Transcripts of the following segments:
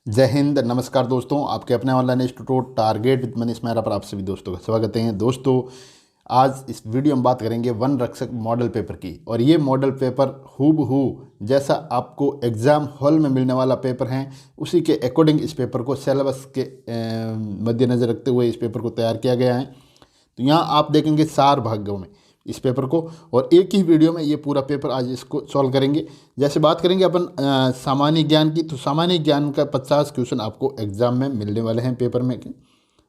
जय हिंद। नमस्कार दोस्तों, आपके अपने online institute target with Manish Mehra पर आप सभी दोस्तों का स्वागत है। दोस्तों, आज इस वीडियो में बात करेंगे वन रक्षक मॉडल पेपर की। और ये मॉडल पेपर हूबहू जैसा आपको एग्ज़ाम हॉल में मिलने वाला पेपर है, उसी के अकॉर्डिंग इस पेपर को सिलेबस के मद्देनज़र रखते हुए इस पेपर को तैयार किया गया है। तो यहाँ आप देखेंगे 4 भागों में इस पेपर को, और एक ही वीडियो में ये पूरा पेपर आज इसको सॉल्व करेंगे। जैसे बात करेंगे अपन सामान्य ज्ञान की, तो सामान्य ज्ञान का 50 क्वेश्चन आपको एग्जाम में मिलने वाले हैं पेपर में।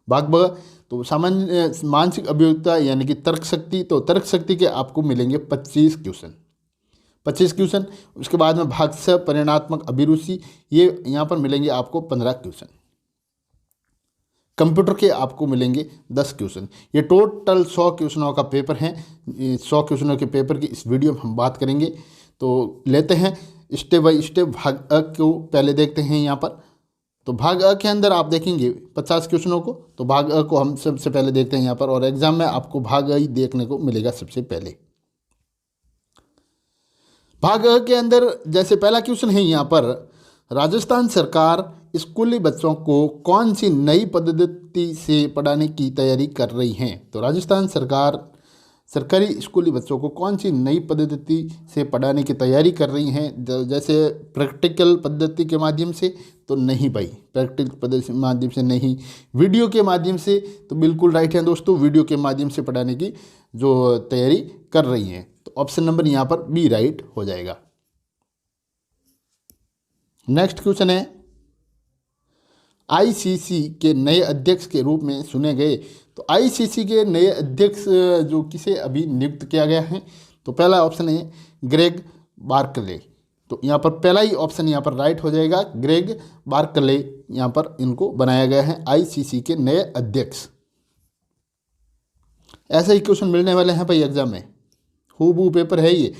भाग ब तो सामान्य मानसिक अभियोगिता यानी कि तर्क शक्ति, तो तर्क शक्ति के आपको मिलेंगे 25 क्वेश्चन। उसके बाद में भाग स परिणात्मक अभिरुचि, ये यहाँ पर मिलेंगे आपको 15 क्वेश्चन। कंप्यूटर के आपको मिलेंगे 10 क्वेश्चन। ये टोटल 100 क्वेश्चनों का पेपर है। 100 क्वेश्चनों के पेपर की इस वीडियो में हम बात करेंगे। तो लेते हैं स्टेप बाय स्टेप। भाग अ को पहले देखते हैं यहाँ पर। तो भाग अ के अंदर आप देखेंगे 50 क्वेश्चनों को। तो भाग अ को हम सबसे पहले देखते हैं यहाँ पर, और एग्जाम में आपको भाग अ ही देखने को मिलेगा सबसे पहले। भाग अ के अंदर जैसे पहला क्वेश्चन है यहाँ पर, राजस्थान सरकार स्कूली बच्चों को कौन सी नई पद्धति से पढ़ाने की तैयारी कर रही है। तो राजस्थान सरकार सरकारी स्कूली बच्चों को कौन सी नई पद्धति से पढ़ाने की तैयारी कर रही हैं। जैसे प्रैक्टिकल पद्धति के माध्यम से, तो नहीं भाई, प्रैक्टिकल पद्धति के माध्यम से नहीं। वीडियो के माध्यम से, तो बिल्कुल राइट है दोस्तों, वीडियो के माध्यम से पढ़ाने की जो तैयारी कर रही हैं। तो ऑप्शन नंबर यहाँ पर बी राइट हो जाएगा। नेक्स्ट क्वेश्चन है, आईसीसी के नए अध्यक्ष के रूप में चुने गए। तो आईसीसी के नए अध्यक्ष जो किसे अभी नियुक्त किया गया है, तो पहला ऑप्शन है ग्रेग बार्कले। तो यहाँ पर पहला ही ऑप्शन यहाँ पर राइट हो जाएगा, ग्रेग बार्कले। यहाँ पर इनको बनाया गया है आईसीसी के नए अध्यक्ष। ऐसे ही क्वेश्चन मिलने वाले हैं भाई एग्जाम में, हूबहू पेपर है ये।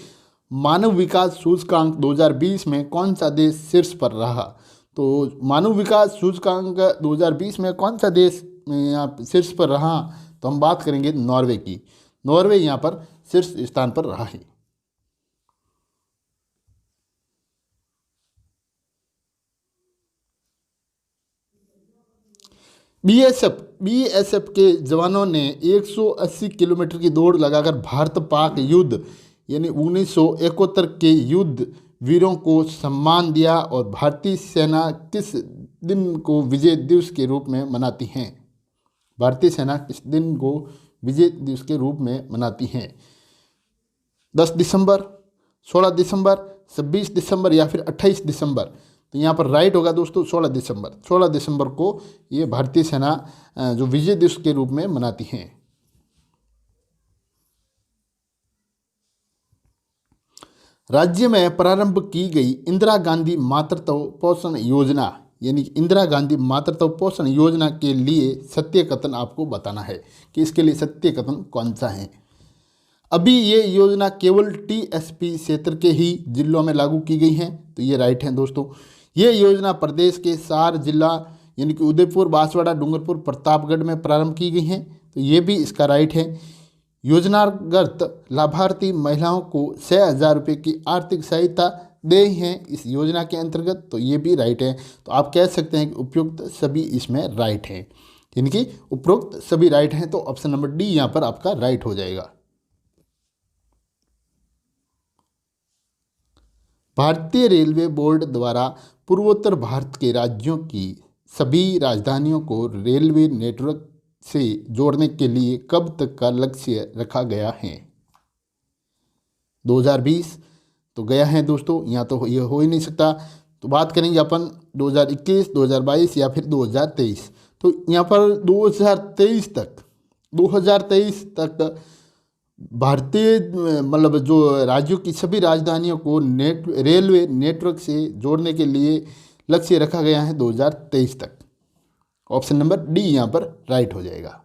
मानव विकास सूचकांक 2020 में कौन सा देश शीर्ष पर रहा। तो मानव विकास सूचकांक 2020 में कौन सा देश यहाँ शीर्ष पर रहा, तो हम बात करेंगे नॉर्वे की। नॉर्वे यहाँ पर शीर्ष स्थान पर रहा है। बीएसएफ के जवानों ने 180 किलोमीटर की दौड़ लगाकर भारत पाक युद्ध यानी 1971 के युद्ध वीरों को सम्मान दिया। और भारतीय सेना किस दिन को विजय दिवस के रूप में मनाती हैं। भारतीय सेना किस दिन को विजय दिवस के रूप में मनाती हैं। 10 दिसंबर, 16 दिसंबर, 26 दिसंबर या फिर 28 दिसंबर। तो यहाँ पर राइट होगा दोस्तों 16 दिसंबर। 16 दिसंबर को ये भारतीय सेना जो विजय दिवस के रूप में मनाती हैं। राज्य में प्रारंभ की गई इंदिरा गांधी मातृत्व पोषण योजना यानी इंदिरा गांधी मातृत्व पोषण योजना के लिए सत्य कथन आपको बताना है कि इसके लिए सत्य कथन कौन सा है। अभी ये योजना केवल टीएसपी क्षेत्र के ही जिलों में लागू की गई है, तो ये राइट है दोस्तों। ये योजना प्रदेश के 4 जिला यानी कि उदयपुर, बांसवाड़ा, डूंगरपुर, प्रतापगढ़ में प्रारंभ की गई हैं, तो ये भी इसका राइट है। योजनागत लाभार्थी महिलाओं को 6,000 रुपये की आर्थिक सहायता दे हैं इस योजना के अंतर्गत, तो ये भी राइट है। तो आप कह सकते हैं कि उपयुक्त सभी इसमें राइट हैं, यानी कि उपरोक्त सभी राइट हैं। तो ऑप्शन नंबर डी यहाँ पर आपका राइट हो जाएगा। भारतीय रेलवे बोर्ड द्वारा पूर्वोत्तर भारत के राज्यों की सभी राजधानियों को रेलवे नेटवर्क से जोड़ने के लिए कब तक का लक्ष्य रखा गया है। 2020 तो गया है दोस्तों, यहाँ तो ये हो ही नहीं सकता। तो बात करेंगे अपन 2021, 2022 या फिर 2023। तो यहाँ पर 2023 तक भारतीय मतलब जो राज्यों की सभी राजधानियों को रेलवे नेटवर्क से जोड़ने के लिए लक्ष्य रखा गया है 2023 तक। ऑप्शन नंबर डी यहाँ पर राइट हो जाएगा।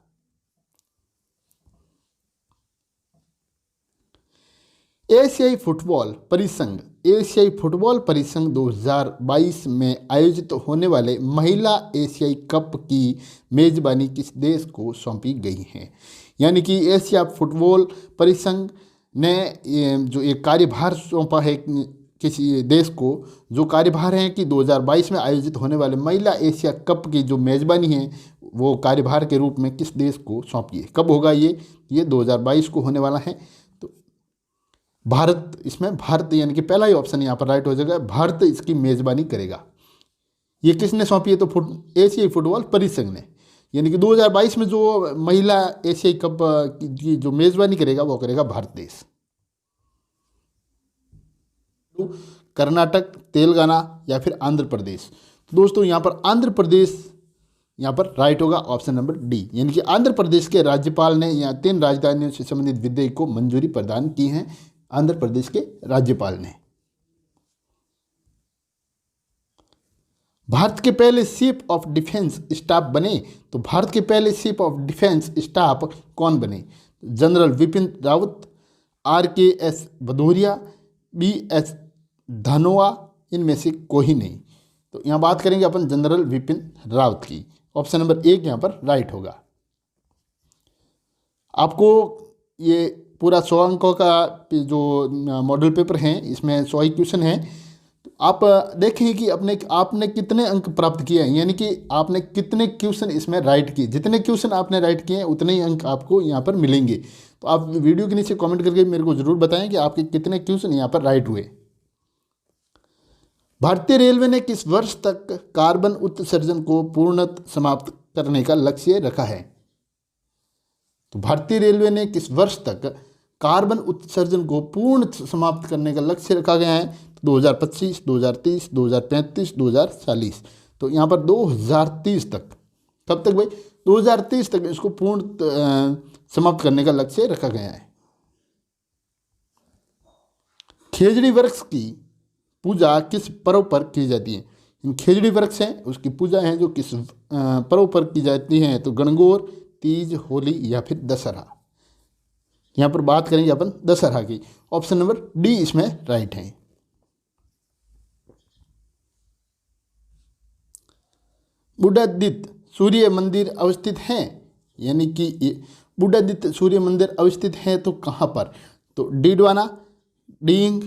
एशियाई फुटबॉल परिसंघ 2022 में आयोजित होने वाले महिला एशियाई कप की मेजबानी किस देश को सौंपी गई है। यानी कि एशिया फुटबॉल परिसंघ ने जो एक कार्यभार सौंपा है किसी देश को जो कार्यभार है कि 2022 में आयोजित होने वाले महिला एशिया कप की जो मेज़बानी है वो कार्यभार के रूप में किस देश को सौंपी है? कब होगा ये 2022 को होने वाला है। तो भारत, इसमें भारत यानी कि पहला ही ऑप्शन यहाँ पर राइट हो जाएगा, भारत इसकी मेज़बानी करेगा। ये किसने सौंपी है? तो एशियाई फुटबॉल परिसंघ ने, यानी कि 2022 में जो महिला एशियाई कप की जो मेज़बानी करेगा वो करेगा भारत देश। कर्नाटक, तेलंगाना या फिर आंध्र प्रदेश। तो दोस्तों यहाँ पर आंध्र प्रदेश यहाँ पर राइट होगा, ऑप्शन नंबर डी, यानी कि आंध्र प्रदेश के राज्यपाल ने यहाँ 3 राजधानियों से संबंधित विधेयक को मंजूरी प्रदान की है, आंध्र प्रदेश के राज्यपाल ने। भारत के पहले चीफ ऑफ डिफेंस स्टाफ बने, तो भारत के पहले चीफ ऑफ डिफेंस स्टाफ कौन बने? General Vipin Rawat, RKS Bhadauria, BS Dhanoa, इनमें से कोई नहीं। तो यहाँ बात करेंगे अपन जनरल विपिन रावत की, ऑप्शन नंबर 1 यहाँ पर राइट होगा। आपको ये पूरा 100 अंकों का जो मॉडल पेपर है इसमें 100 ही क्वेश्चन है। तो आप देखें कि आपने कितने अंक प्राप्त किए हैं, यानी कि आपने कितने क्वेश्चन इसमें राइट किए। जितने क्वेश्चन आपने राइट किए हैं उतने ही अंक आपको यहाँ पर मिलेंगे। तो आप वीडियो के नीचे कमेंट करके मेरे को ज़रूर बताएं कि आपके कितने क्वेश्चन यहाँ पर राइट हुए। भारतीय रेलवे ने किस वर्ष तक कार्बन उत्सर्जन को पूर्णतः समाप्त करने का लक्ष्य रखा है? तो भारतीय रेलवे ने किस वर्ष तक कार्बन उत्सर्जन को पूर्णतः समाप्त करने का लक्ष्य रखा गया है? 2025, 2030, 2035, 2040। तो यहाँ पर 2030 तक, कब तक भाई? 2030 तक इसको पूर्ण समाप्त करने का लक्ष्य रखा गया है। खेजड़ी वृक्ष की पूजा किस पर्व पर की जाती है? इन खेजड़ी वृक्ष हैं उसकी पूजा है जो किस पर्व पर की जाती है? तो गणगौर, तीज, होली या फिर दशहरा। यहाँ पर बात करेंगे अपन दशहरा की, ऑप्शन नंबर डी इसमें राइट है। बुढ़ादित्य सूर्य मंदिर अवस्थित है, यानी कि बुढ़ादित्य सूर्य मंदिर अवस्थित है तो कहाँ पर? तो डीडवाना, डींग,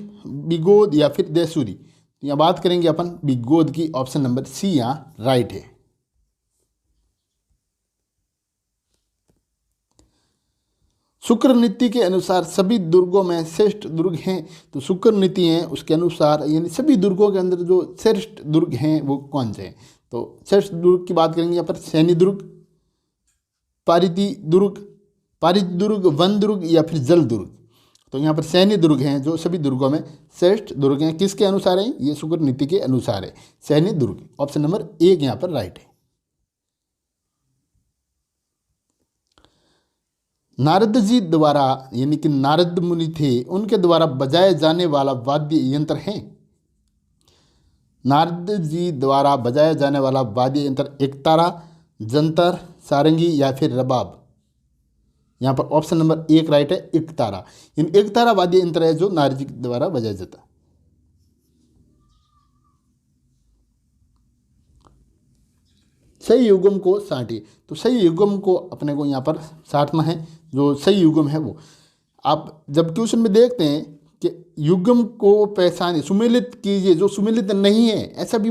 बिगोद या फिर देसूरी। तो यहाँ बात करेंगे अपन बिगोद की, ऑप्शन नंबर सी यहाँ राइट है। शुक्र नीति के अनुसार सभी दुर्गों में श्रेष्ठ दुर्ग हैं। तो शुक्र नीति है उसके अनुसार, यानी सभी दुर्गों के अंदर जो श्रेष्ठ दुर्ग हैं वो कौन से हैं? तो श्रेष्ठ दुर्ग की बात करेंगे यहाँ पर सैनी दुर्ग, पारिति दुर्ग, वन दुर्ग या फिर जल दुर्ग। तो यहाँ पर सैन्य दुर्ग हैं जो सभी दुर्गों में श्रेष्ठ दुर्ग हैं। किसके अनुसार है? ये शुक्र नीति के अनुसार है, सैन्य दुर्ग, ऑप्शन नंबर 1 यहाँ पर राइट है। नारद जी द्वारा, यानी कि नारद मुनि थे, उनके द्वारा बजाए जाने वाला वाद्य यंत्र है? नारद जी द्वारा बजाया जाने वाला वाद्य यंत्र एकतारा, जंतर, सारंगी या फिर रबाब। यहाँ पर ऑप्शन नंबर 1 राइट है, एकतारा। इन एकतारा वाद्य यंत्र है जो नारद जी द्वारा बजाया जाता है। सही युग्म को साटिए। तो सही युग्म को अपने को यहाँ पर साटना है, जो सही युग्म है वो। आप जब क्वेश्चन में देखते हैं कि युग्म को पहचानिए, सुमेलित कीजिए, जो सुमेलित नहीं है ऐसा भी,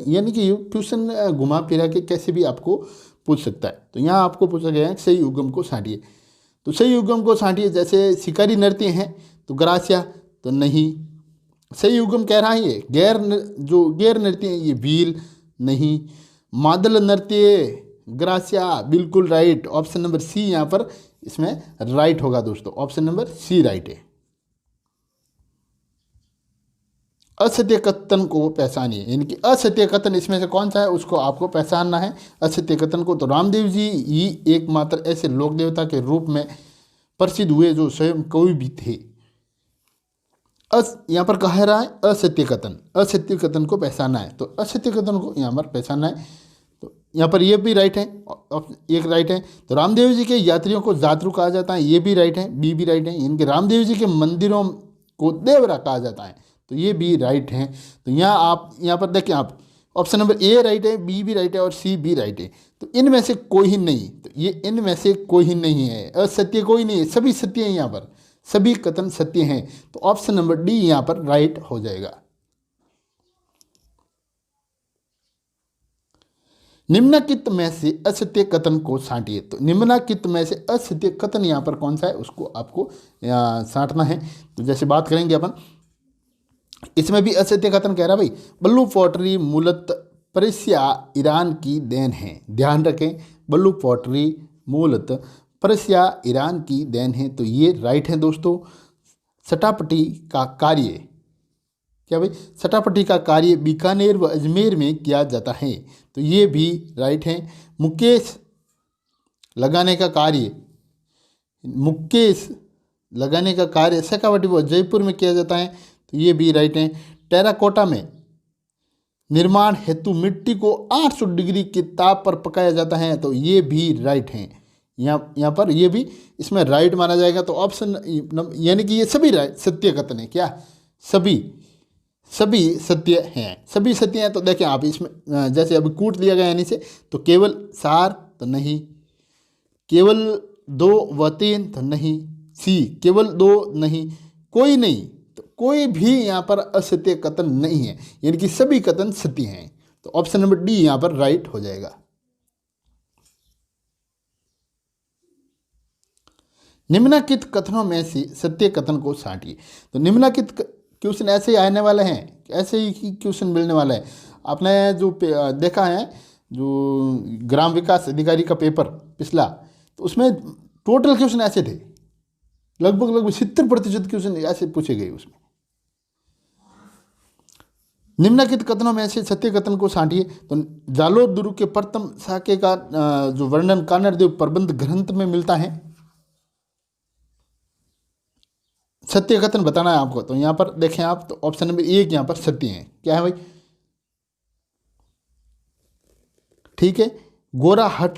यानी कि क्वेश्चन घुमा फिरा के कैसे भी आपको पूछ सकता है। तो यहाँ आपको पूछा गया है सही युग्म को साटिए। तो सही युग्म को साटिए, जैसे शिकारी नृत्य हैं तो ग्रासिया, तो नहीं। सही युग्म कह रहा है ये गैर नृत्य है, ये भील नहीं। मादल नृत्य, ग्रासिया, बिल्कुल राइट, ऑप्शन नंबर सी यहाँ पर इसमें राइट होगा दोस्तों, ऑप्शन नंबर सी राइट है। असत्य कथन को पहचानिए, यानी कि असत्य कथन इसमें से कौन सा है उसको आपको पहचानना है असत्य कथन को। तो रामदेव जी ही एकमात्र ऐसे लोक देवता के रूप में प्रसिद्ध हुए जो स्वयं कवि भी थे। यहाँ पर कह रहा है असत्य कथन को पहचानना है, तो असत्य कथन को यहाँ पर पहचानना है। तो यहाँ पर ये भी राइट है, एक राइट है। तो रामदेव जी के यात्रियों को जातरू कहा जाता है, ये भी राइट है, बी भी राइट है। इनके रामदेव जी के मंदिरों को देवरा कहा जाता है, तो ये भी राइट है। तो यहाँ पर देखें आप, ऑप्शन नंबर ए राइट है, बी भी राइट है और सी भी राइट है। तो इनमें से कोई ही नहीं, तो ये इनमें से कोई ही नहीं है, असत्य कोई नहीं है, सभी सत्य हैं। यहाँ पर सभी कथन सत्य हैं। तो ऑप्शन नंबर डी यहाँ पर राइट हो जाएगा। निम्नलिखित में से असत्य कथन को छांटिए। तो निम्नलिखित में से असत्य कथन यहाँ पर कौन सा है उसको आपको छांटना है। तो जैसे बात करेंगे अपन, इसमें भी असत्य कथन कह रहा भाई, बल्लू पोट्री मूलत पर्शिया ईरान की देन है। ध्यान रखें, बल्लू पोट्री मूलत पर्शिया ईरान की देन है, तो ये राइट है दोस्तों। सटापटी का कार्य, क्या भाई, सटापटी का कार्य बीकानेर व अजमेर में किया जाता है, तो ये भी राइट है। मुकेश लगाने का कार्य, मुकेश लगाने का कार्य शेखावटी व जयपुर में किया जाता है, तो ये भी राइट है। टेराकोटा में निर्माण हेतु मिट्टी को 800 डिग्री के ताप पर पकाया जाता है, तो ये भी राइट है। यहाँ पर ये भी इसमें राइट माना जाएगा। तो ऑप्शन यानी कि ये सभी राइट सत्य कथन है। क्या सभी सत्य हैं, सभी सत्य हैं। तो देखें आप इसमें जैसे अभी कूट लिया गया यानी से, तो केवल सार तो नहीं, केवल 2 व 3 तो नहीं, सी केवल 2 नहीं, कोई नहीं, तो कोई भी यहाँ पर असत्य कथन नहीं है, यानी कि सभी कथन सत्य हैं। तो ऑप्शन नंबर डी यहाँ पर राइट हो जाएगा। निम्नलिखित कथनों में से सत्य कथन को छांटिए। तो निम्नलिखित क्वेश्चन ऐसे ही आने वाले हैं, ऐसे ही क्वेश्चन मिलने वाला है। आपने जो देखा है जो ग्राम विकास अधिकारी का पेपर पिछला, तो उसमें टोटल क्वेश्चन ऐसे थे, लगभग 70% क्वेश्चन ऐसे पूछे गए उसमें। निम्नलिखित कथनों में से सत्य कथन को छांटिए। तो जालोर दुर्ग के प्रथम शाके का जो वर्णन कानड़देव प्रबंध ग्रंथ में मिलता है। सत्य कथन बताना है आपको, तो यहाँ पर देखें आप, तो ऑप्शन नंबर 1 यहाँ पर सत्य है। क्या है भाई, ठीक है। गोरा हट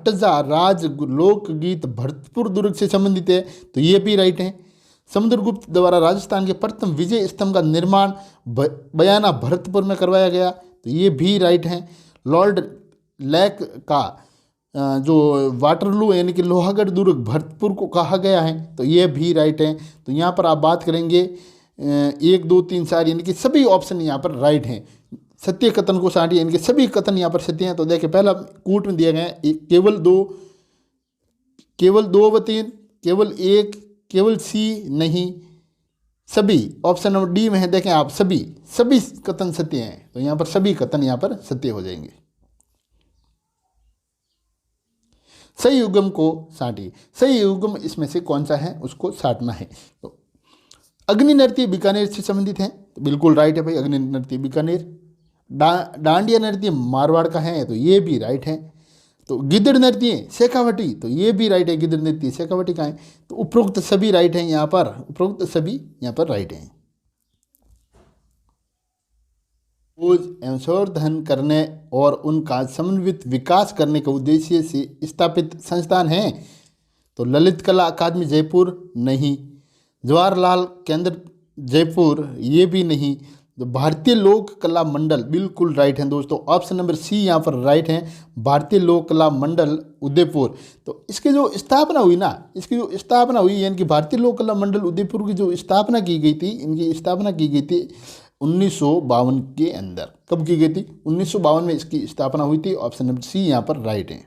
जा राज लोकगीत भरतपुर दुर्ग से संबंधित है, तो ये भी राइट है। समुद्रगुप्त द्वारा राजस्थान के प्रथम विजय स्तंभ का निर्माण बयाना भरतपुर में करवाया गया, तो ये भी राइट है। लॉर्ड लेक का जो वाटरलू यानी कि लोहागढ़ दुर्ग भरतपुर को कहा गया है, तो ये भी राइट है। तो यहाँ पर आप बात करेंगे 1 2 3 4 यानी कि सभी ऑप्शन यहाँ पर राइट हैं। सत्य कथन को छांटिए, यानी कि सभी कथन यहाँ पर सत्य हैं। तो देखिए पहला कूट में दिया गया है केवल 2 व 3, केवल 1, केवल सी नहीं, सभी ऑप्शन नंबर डी में है। देखें आप, सभी कथन सत्य हैं, तो यहाँ पर सभी कथन यहाँ पर सत्य हो जाएंगे। सही युग्म को छांटिए। सही युग्म इसमें से कौन सा है उसको छांटना है। तो अग्नि नृत्य बीकानेर से संबंधित है, तो बिल्कुल राइट है भाई, अग्नि नृत्य बीकानेर। डांडिया नृत्य मारवाड़ का है, तो ये भी राइट है। तो गिद्ध नृत्य शेखावटी, तो ये भी राइट है, गिद्ध नृत्य शेखावटी का है। तो उपरोक्त सभी राइट हैं यहाँ पर, उपरोक्त सभी यहाँ पर राइट हैं। खोज एवं संवर्धन करने और उनका समन्वित विकास करने के उद्देश्य से स्थापित संस्थान है, तो ललित कला अकादमी जयपुर नहीं, जवाहरलाल केंद्र जयपुर ये भी नहीं, तो भारतीय लोक कला मंडल बिल्कुल राइट है दोस्तों। ऑप्शन नंबर सी यहाँ पर राइट है, भारतीय लोक कला मंडल उदयपुर। तो इसकी जो स्थापना हुई ना, यानी कि भारतीय लोक कला मंडल उदयपुर की जो स्थापना की गई थी, इनकी स्थापना की गई थी 1952 के अंदर। कब की गई थी? 1952 में इसकी स्थापना हुई थी। ऑप्शन नंबर सी यहाँ पर राइट है।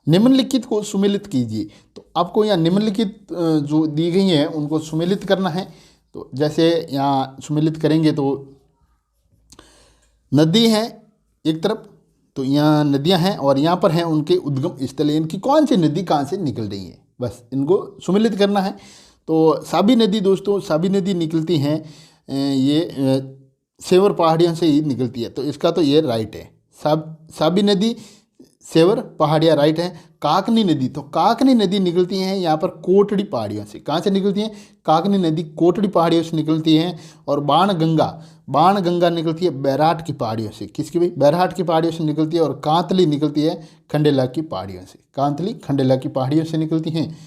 निम्नलिखित को सुमेलित कीजिए। तो आपको यहाँ निम्नलिखित जो दी गई हैं उनको सुमेलित करना है। तो जैसे यहाँ सुमेलित करेंगे तो नदी है एक तरफ, तो यहाँ नदियाँ हैं और यहाँ पर हैं उनके उद्गम स्थल, इनकी कौन सी नदी कहाँ से निकल रही है, बस इनको सुमेलित करना है। तो साबी नदी दोस्तों, साबी नदी निकलती हैं ये सेवर पहाड़ियों से ही निकलती है, तो इसका तो ये राइट है। साबी नदी सेवर पहाड़ियाँ राइट है। काकनी नदी, तो काकनी नदी निकलती हैं यहाँ पर कोटड़ी पहाड़ियों से। कहाँ से निकलती हैं? काकनी नदी कोटड़ी पहाड़ियों से निकलती हैं। और बाण गंगा निकलती है बैराट की पहाड़ियों से। किसकी भाई? बैराट की पहाड़ियों से निकलती है। और कांतली निकलती है खंडेला की पहाड़ियों से। कांतली खंडेला की पहाड़ियों से निकलती हैं।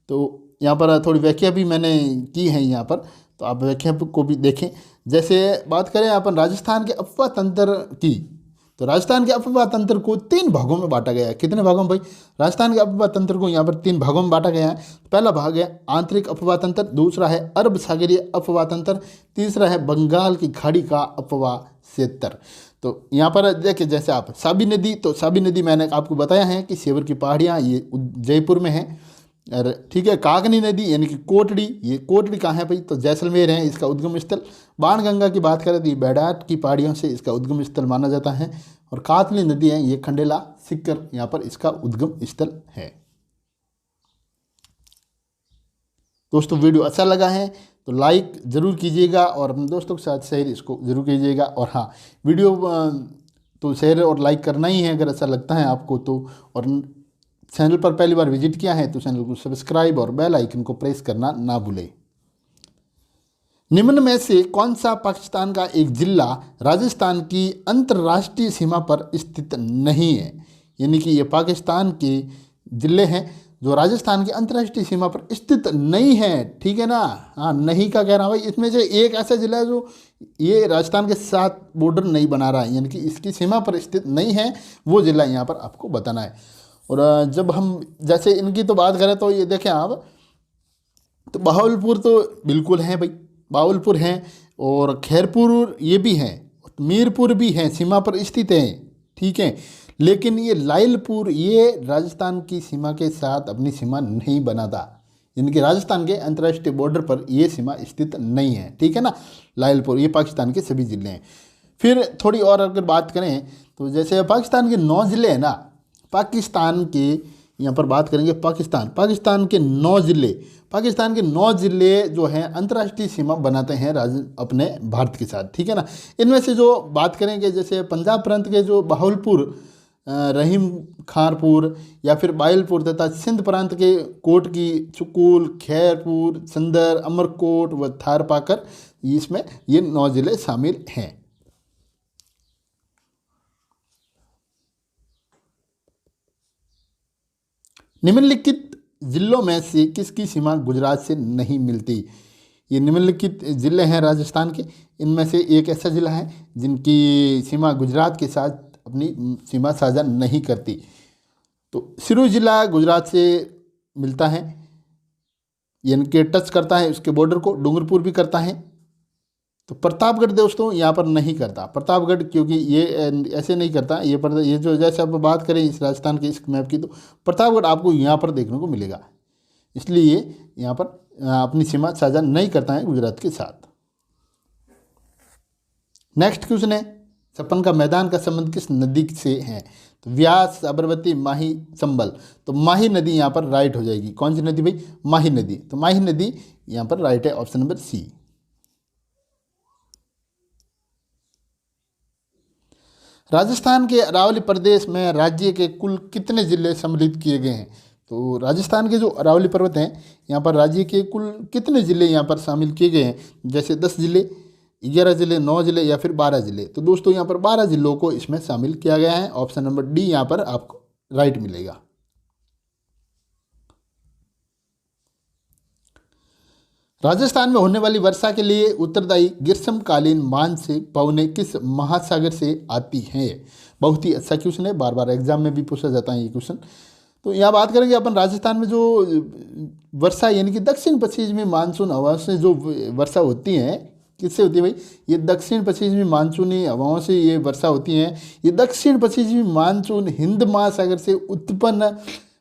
तो यहाँ पर थोड़ी व्याख्या भी मैंने की है यहाँ पर, तो आप व्याख्या को भी देखें। जैसे बात करें अपन राजस्थान के अफवाह तंत्र की, तो राजस्थान के अपवाह तंत्र को 3 भागों में बांटा गया है। कितने भागों में भाई? राजस्थान के अपवाह तंत्र को यहाँ पर 3 भागों में बांटा गया है। पहला भाग है आंतरिक अपवाह तंत्र, दूसरा है अरब सागरीय अपवाह तंत्र, तीसरा है बंगाल की खाड़ी का अपवाह क्षेत्र। तो यहाँ पर देखिए, जैसे आप साबी नदी, तो साबी नदी मैंने आपको बताया है कि सेवर की पहाड़ियाँ ये जयपुर में है। और ठीक है, काकनी नदी यानी कि कोटड़ी, ये कोटड़ी कहाँ है भाई? तो जैसलमेर है इसका उद्गम स्थल। बाणगंगा की बात करें तो ये बैडाट की पहाड़ियों से इसका उद्गम स्थल माना जाता है। और कातली नदी है ये खंडेला सिक्कर, यहाँ पर इसका उद्गम स्थल है। दोस्तों वीडियो अच्छा लगा है तो लाइक ज़रूर कीजिएगा और अपने दोस्तों के साथ शेयर इसको ज़रूर कीजिएगा। और हाँ, वीडियो तो शेयर और लाइक करना ही है अगर अच्छा लगता है आपको तो। और चैनल पर पहली बार विजिट किया है तो चैनल को सब्सक्राइब और बेल आइकन को प्रेस करना ना भूलें। निम्न में से कौन सा पाकिस्तान का एक जिला राजस्थान की अंतर्राष्ट्रीय सीमा पर स्थित नहीं है? यानी कि ये पाकिस्तान के जिले हैं जो राजस्थान की अंतर्राष्ट्रीय सीमा पर स्थित नहीं है। ठीक है ना? हाँ, नहीं का कहना भाई, इसमें से एक ऐसा जिला है जो ये राजस्थान के साथ बॉर्डर नहीं बना रहा है, यानी कि इसकी सीमा पर स्थित नहीं है, वो जिला यहाँ पर आपको बताना है। और जब हम जैसे इनकी तो बात करें तो ये देखें आप, तो बहावलपुर तो बिल्कुल हैं भाई, बावलपुर हैं, और खैरपुर ये भी हैं, मीरपुर भी हैं, सीमा पर स्थित हैं। ठीक है, लेकिन ये लाइलपुर ये राजस्थान की सीमा के साथ अपनी सीमा नहीं बनाता, यानी कि राजस्थान के अंतर्राष्ट्रीय बॉर्डर पर ये सीमा स्थित नहीं है। ठीक है ना? लाइलपुर ये पाकिस्तान के सभी ज़िले हैं। फिर थोड़ी और अगर बात करें तो जैसे पाकिस्तान के 9 ज़िले हैं ना, पाकिस्तान के यहाँ पर बात करेंगे पाकिस्तान के 9 ज़िले जो हैं अंतर्राष्ट्रीय सीमा बनाते हैं अपने भारत के साथ। ठीक है ना? इनमें से जो बात करेंगे जैसे पंजाब प्रांत के जो बहावलपुर, रहीम खारपुर या फिर बायलपुर, तथा सिंध प्रांत के कोटकी, चुकूल, खैरपुर, संदर, अमरकोट व थारपाकर, इसमें ये 9 ज़िले शामिल हैं। निम्नलिखित जिलों में से किसकी सीमा गुजरात से नहीं मिलती? ये निम्नलिखित जिले हैं राजस्थान के, इनमें से एक ऐसा जिला है जिनकी सीमा गुजरात के साथ अपनी सीमा साझा नहीं करती। तो सिरोही जिला गुजरात से मिलता है, यानी कि टच करता है उसके बॉर्डर को। डूंगरपुर भी करता है। तो प्रतापगढ़ दोस्तों यहाँ पर नहीं करता, प्रतापगढ़ क्योंकि ये ऐसे नहीं करता। ये जो जैसे अब बात करें इस राजस्थान के इस मैप की, तो प्रतापगढ़ आपको यहाँ पर देखने को मिलेगा, इसलिए ये यहाँ पर अपनी सीमा साझा नहीं करता है गुजरात के साथ। नेक्स्ट क्वेश्चन है, छप्पन का मैदान का संबंध किस नदी से है? तो व्यास, साबरमती, माही, चंबल। तो माही नदी यहाँ पर राइट हो जाएगी। कौन सी नदी भाई? माही नदी। तो माही नदी यहाँ पर राइट है, ऑप्शन नंबर सी। राजस्थान के अरावली प्रदेश में राज्य के कुल कितने जिले सम्मिलित किए गए हैं? तो राजस्थान के जो अरावली पर्वत हैं यहाँ पर राज्य के कुल कितने ज़िले यहाँ पर शामिल किए गए हैं? जैसे 10 ज़िले, 11 ज़िले, 9 ज़िले या फिर 12 ज़िले। तो दोस्तों यहाँ पर 12 ज़िलों को इसमें शामिल किया गया है। ऑप्शन नंबर डी यहाँ पर आपको राइट मिलेगा। राजस्थान में होने वाली वर्षा के लिए उत्तरदायी ग्रीष्मकालीन मानसून पवनें किस महासागर से आती हैं? बहुत ही अच्छा क्वेश्चन है, बार बार एग्जाम में भी पूछा जाता है ये क्वेश्चन। तो यहाँ बात करेंगे अपन राजस्थान में जो वर्षा यानी कि दक्षिण पश्चिमी मानसून हवा से जो वर्षा होती है, किससे होती है भाई? ये दक्षिण पश्चिमी मानसूनी हवाओं से ये वर्षा होती है। ये दक्षिण पश्चिमी मानसून हिंद महासागर से उत्पन्न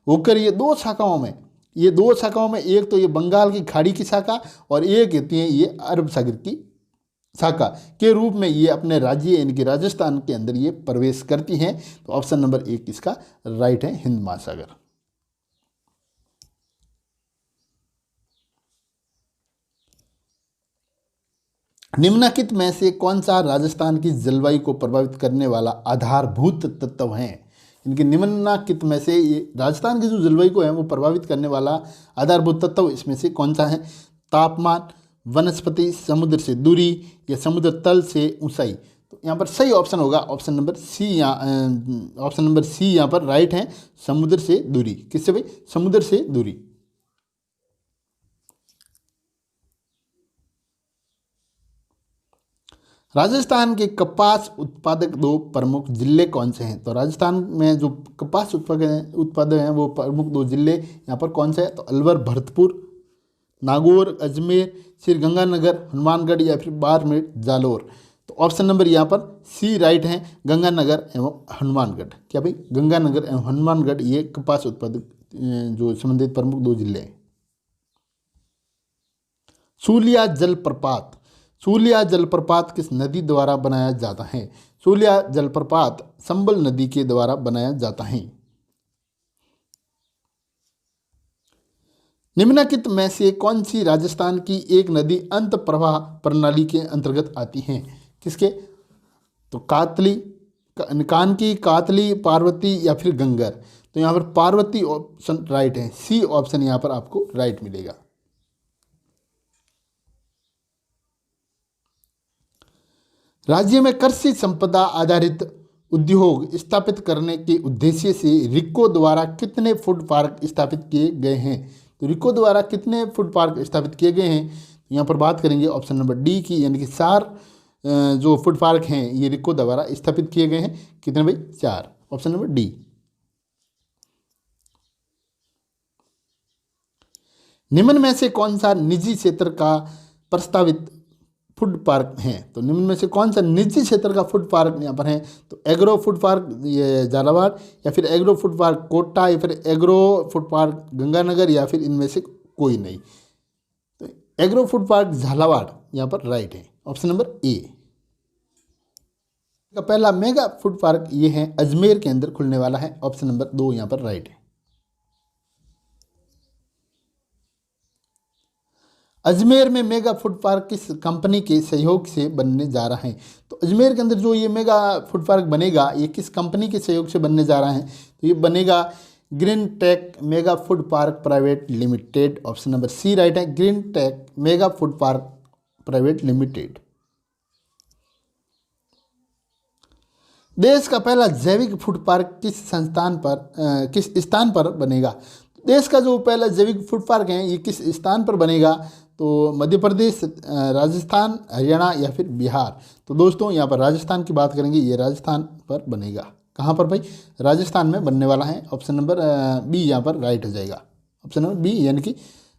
होकर ये दो शाखाओं में एक तो ये बंगाल की खाड़ी की शाखा और एक होती है ये अरब सागर की शाखा के रूप में ये अपने राज्य यानी कि राजस्थान के अंदर ये प्रवेश करती हैं। तो ऑप्शन नंबर 1 इसका राइट है, हिंद महासागर। निम्नलिखित में से कौन सा राजस्थान की जलवायु को प्रभावित करने वाला आधारभूत तत्व है? इनके निम्नलिखित में से ये राजस्थान की जो जलवायु को है वो प्रभावित करने वाला आधारभूत तत्व इसमें से कौन सा है? तापमान, वनस्पति, समुद्र से दूरी या समुद्र तल से ऊंचाई। तो यहाँ पर सही ऑप्शन होगा ऑप्शन नंबर सी यहाँ पर राइट है, समुद्र से दूरी। किससे भाई? समुद्र से दूरी। राजस्थान के कपास उत्पादक दो प्रमुख जिले कौन से हैं? तो राजस्थान में जो कपास उत्पादक हैं वो प्रमुख दो जिले यहाँ पर कौन से हैं? तो अलवर भरतपुर, नागौर अजमेर, श्रीगंगानगर हनुमानगढ़ या फिर बाड़मेर जालौर। तो ऑप्शन नंबर यहाँ पर सी राइट है, गंगानगर एवं हनुमानगढ़। क्या भाई? गंगानगर एवं हनुमानगढ़ ये कपास उत्पादक जो संबंधित प्रमुख दो जिले हैं। सूलिया जलप्रपात, सूलिया जलप्रपात किस नदी द्वारा बनाया जाता है? सूलिया जलप्रपात संबल नदी के द्वारा बनाया जाता है। निम्नलिखित में से कौन सी राजस्थान की एक नदी अंत प्रवाह प्रणाली के अंतर्गत आती है? किसके? तो कातली, कानकी, कातली, पार्वती या फिर गंगर। तो यहाँ पर पार्वती ऑप्शन राइट है, सी ऑप्शन यहाँ पर आपको राइट मिलेगा। राज्य में कृषि संपदा आधारित उद्योग स्थापित करने के उद्देश्य से रिको द्वारा कितने फूड पार्क स्थापित किए गए हैं? तो रिको द्वारा कितने फूड पार्क स्थापित किए गए हैं? यहाँ पर बात करेंगे ऑप्शन नंबर डी की, यानी कि 4 जो फूड पार्क हैं ये रिको द्वारा स्थापित किए गए हैं। कितने भाई? 4, ऑप्शन नंबर डी। निम्न में से कौन सा निजी क्षेत्र का प्रस्तावित फूड पार्क है? तो निम्न में से कौन सा निजी क्षेत्र का फूड पार्क यहाँ पर है? तो एग्रो फूड पार्क ये झालावाड़, या फिर एग्रो फूड पार्क कोटा, या फिर एग्रो फूड पार्क गंगानगर, या फिर इनमें से कोई नहीं। तो एग्रो फूड पार्क झालावाड़ यहाँ पर राइट है, ऑप्शन नंबर ए। का पहला मेगा फूड पार्क ये है अजमेर के अंदर खुलने वाला है, ऑप्शन नंबर 2 यहाँ पर राइट है। अजमेर में मेगा फूड पार्क किस कंपनी के सहयोग से बनने जा रहा है? तो अजमेर के अंदर जो ये मेगा फूड पार्क बनेगा ये किस कंपनी के सहयोग से बनने जा रहा है? तो ये बनेगा green tech mega food park private limited, option number C right है, green tech mega food park private limited. देश का पहला जैविक फूड पार्क किस स्थान पर बनेगा? देश का जो पहला जैविक फूड पार्क है ये किस स्थान पर बनेगा? तो मध्य प्रदेश, राजस्थान, हरियाणा या फिर बिहार। तो दोस्तों यहाँ पर राजस्थान की बात करेंगे, ये राजस्थान पर बनेगा। कहाँ पर भाई? राजस्थान में बनने वाला है, ऑप्शन नंबर बी यहाँ पर राइट हो जाएगा, ऑप्शन नंबर बी यानी कि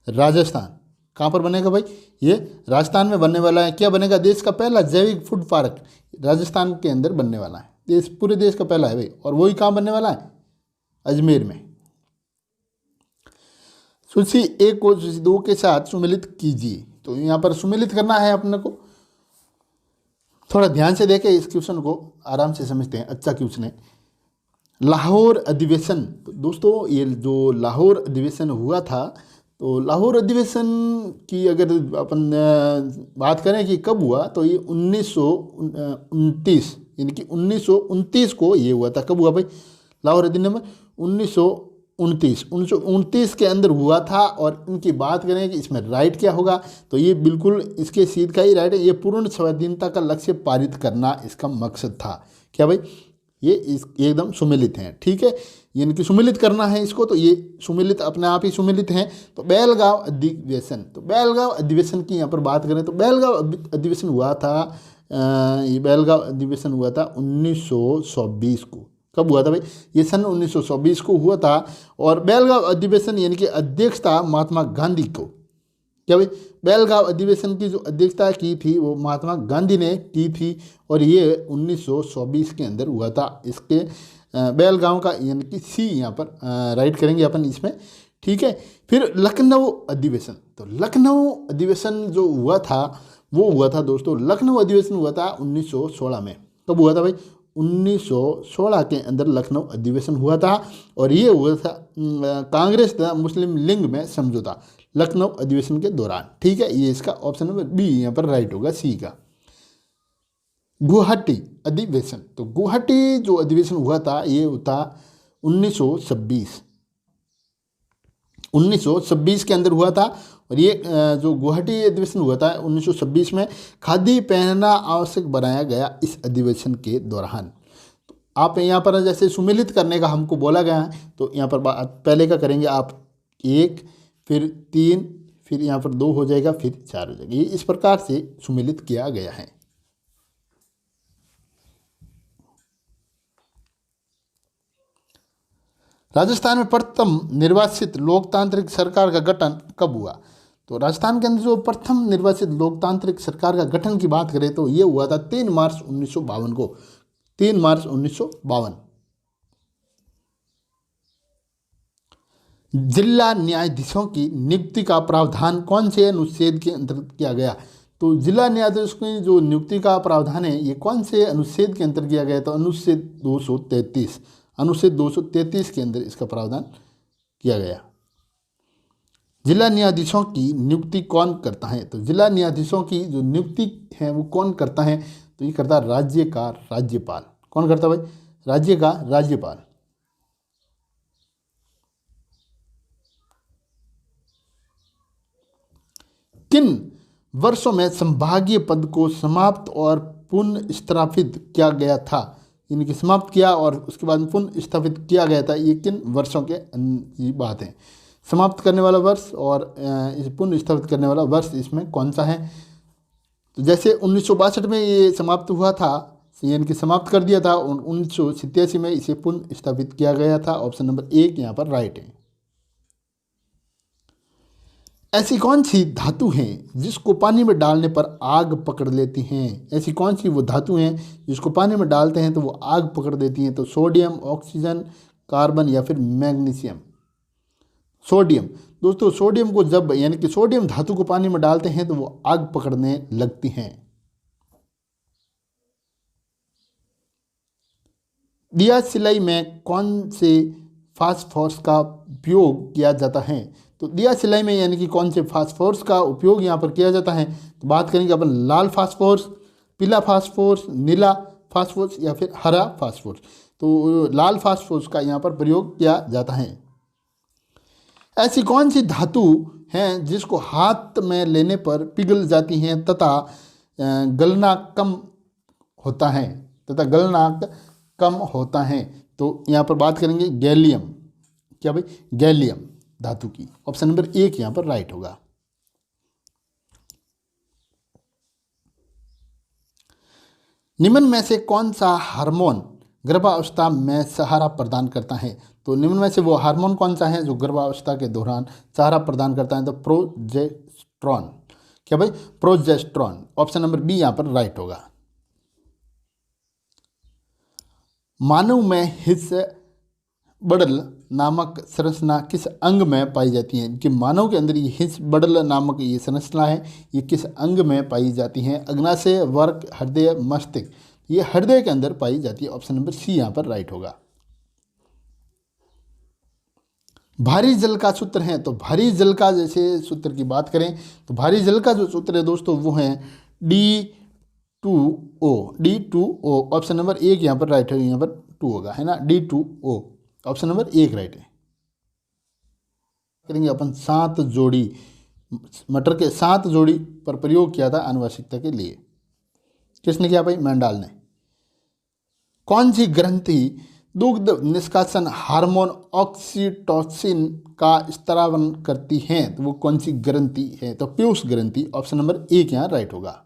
राजस्थान। कहाँ पर बनेगा भाई? ये राजस्थान में बनने वाला है। क्या बनेगा? देश का पहला जैविक फूड पार्क राजस्थान के अंदर बनने वाला है। पूरे देश का पहला है भाई, और वही कहाँ बनने वाला है? अजमेर में। सूची 1 को सूची 2 के साथ सुमेलित कीजिए। तो यहाँ पर सुमेलित करना है अपने को, थोड़ा ध्यान से देखें इस क्वेश्चन को, आराम से समझते हैं, अच्छा क्वेश्चन है। लाहौर अधिवेशन, तो दोस्तों ये जो लाहौर अधिवेशन हुआ था, तो लाहौर अधिवेशन की अगर अपन बात करें कि कब हुआ, तो ये 1929 यानी कि 1929 को ये हुआ था। कब हुआ भाई लाहौर अधिनियम? 1929 के अंदर हुआ था। और इनकी बात करें कि इसमें राइट क्या होगा, तो ये बिल्कुल इसके सीध का ही राइट है। ये पूर्ण स्वाधीनता का लक्ष्य पारित करना इसका मकसद था। क्या भाई? ये एकदम सुमेलित हैं, ठीक है, यानी कि सुमेलित करना है इसको, तो ये सुमेलित अपने आप ही सुमेलित हैं। तो बेलगांव अधिवेशन, तो बेलगांव अधिवेशन की यहाँ पर बात करें तो बेलगांव अधिवेशन हुआ था, ये बेलगांव अधिवेशन हुआ था 1924 को। कब हुआ था भाई? ये सन 1924 को हुआ था। और बेलगांव अधिवेशन यानी कि अध्यक्षता महात्मा गांधी को। क्या भाई? बेलगांव अधिवेशन की जो अध्यक्षता की थी वो महात्मा गांधी ने की थी, और ये 1924 के अंदर हुआ था। इसके बेलगांव का यानी कि सी यहाँ पर राइट करेंगे अपन इसमें, ठीक है। फिर लखनऊ अधिवेशन, तो लखनऊ अधिवेशन जो हुआ था वो हुआ था दोस्तों, लखनऊ अधिवेशन हुआ था 1916 में। कब हुआ था भाई? 1916 के अंदर लखनऊ अधिवेशन हुआ था, और ये हुआ था कांग्रेस तथा मुस्लिम लीग में समझौता लखनऊ अधिवेशन के दौरान, ठीक है। ये इसका ऑप्शन नंबर बी यहाँ पर राइट होगा, सी का। गुवाहाटी अधिवेशन, तो गुवाहाटी जो अधिवेशन हुआ था ये होता 1926 के अंदर हुआ था। और ये जो गुवाहाटी अधिवेशन हुआ था 1926 में, खादी पहनना आवश्यक बनाया गया इस अधिवेशन के दौरान। तो आप यहाँ पर जैसे सुमेलित करने का हमको बोला गया है, तो यहाँ पर पहले का करेंगे आप 1, फिर 3, फिर यहाँ पर 2 हो जाएगा, फिर 4 हो जाएगा। ये इस प्रकार से सुमेलित किया गया है। राजस्थान में प्रथम निर्वाचित लोकतांत्रिक सरकार का गठन कब हुआ? तो राजस्थान के अंदर जो प्रथम निर्वाचित लोकतांत्रिक सरकार का गठन की बात करें तो ये हुआ था 3 मार्च 1952 को, 3 मार्च 1952। जिला न्यायाधीशों की नियुक्ति का प्रावधान कौन से अनुच्छेद के अंतर्गत किया गया? तो जिला न्यायाधीश की जो नियुक्ति का प्रावधान है ये कौन से अनुच्छेद के अंतर्गत किया गया? तो अनुच्छेद 233, अनुच्छेद 233 के अंदर इसका प्रावधान किया गया। जिला न्यायाधीशों की नियुक्ति कौन करता है? तो जिला न्यायाधीशों की जो नियुक्ति है वो कौन करता है? तो ये करता है राज्य का राज्यपाल। कौन करता है भाई? राज्य का राज्यपाल। किन वर्षों में संभागीय पद को समाप्त और पुनः स्थापित किया गया था? इनकी समाप्त किया और उसके बाद पुनः स्थापित किया गया था, ये किन वर्षों के ये बात है? समाप्त करने वाला वर्ष और इस पुनः स्थापित करने वाला वर्ष इसमें कौन सा है? तो जैसे 1962 में ये समाप्त हुआ था, यानी कि समाप्त कर दिया था, 1987 में इसे पुनः स्थापित किया गया था। ऑप्शन नंबर 1 यहाँ पर राइट है। ऐसी कौन सी धातु हैं जिसको पानी में डालने पर आग पकड़ लेती हैं? ऐसी कौन सी वो धातु हैं जिसको पानी में डालते हैं तो वो आग पकड़ देती हैं? तो सोडियम, ऑक्सीजन, कार्बन या फिर मैग्नीशियम। सोडियम दोस्तों, सोडियम को जब यानी कि सोडियम धातु को पानी में डालते हैं तो वो आग पकड़ने लगती हैं। दिया सिलाई में कौन से फास्फोरस का उपयोग किया जाता है? तो दिया सिलाई में यानी कि कौन से फास्फोरस का उपयोग यहाँ पर किया जाता है? तो बात करेंगे अपन लाल फास्फोरस, पीला फास्फोरस, नीला फास्फोरस या फिर हरा फास्फोरस। तो लाल फास्फोरस का यहाँ पर प्रयोग किया जाता है। ऐसी कौन सी धातु हैं जिसको हाथ में लेने पर पिघल जाती हैं तथा गलना कम होता है, तथा गलनांक कम होता है? तो यहाँ पर बात करेंगे गैलियम। क्या भाई? गैलियम धातु की। ऑप्शन नंबर 1 यहाँ पर राइट होगा। निम्न में से कौन सा हार्मोन गर्भावस्था में सहारा प्रदान करता है? तो निम्न में से वो हार्मोन कौन सा है जो गर्भावस्था के दौरान सहारा प्रदान करता है? तो प्रोजेस्टेरॉन। क्या भाई? प्रोजेस्टेरॉन। ऑप्शन नंबर बी यहाँ पर राइट होगा। मानव में हिस्स बडल नामक संरचना किस अंग में पाई जाती है? कि मानव के अंदर ये हिस्स बडल नामक ये संरचना है, ये किस अंग में पाई जाती है? अग्नाशय, वर्क, हृदय, मस्तिष्क। ये हृदय के अंदर पाई जाती है। ऑप्शन नंबर सी यहाँ पर राइट होगा। भारी जल का सूत्र है, तो भारी जल का जैसे सूत्र की बात करें तो भारी जल का जो सूत्र है दोस्तों वो है D2O। D2O। ऑप्शन नंबर 1 यहाँ पर राइट है, यहाँ पर 2 होगा, है ना? D2O। ऑप्शन नंबर 1 राइट है। करेंगे अपन 7 जोड़ी, मटर के 7 जोड़ी पर प्रयोग किया था आनुवंशिकता के लिए। किसने किया भाई? मेंडाल ने। कौन सी ग्रंथि दुग्ध निष्कासन हार्मोन ऑक्सीटोसिन का स्त्रावन करती है? तो वो कौन सी ग्रंथि है? तो पीयूष ग्रंथि। ऑप्शन नंबर 1 यहाँ राइट होगा।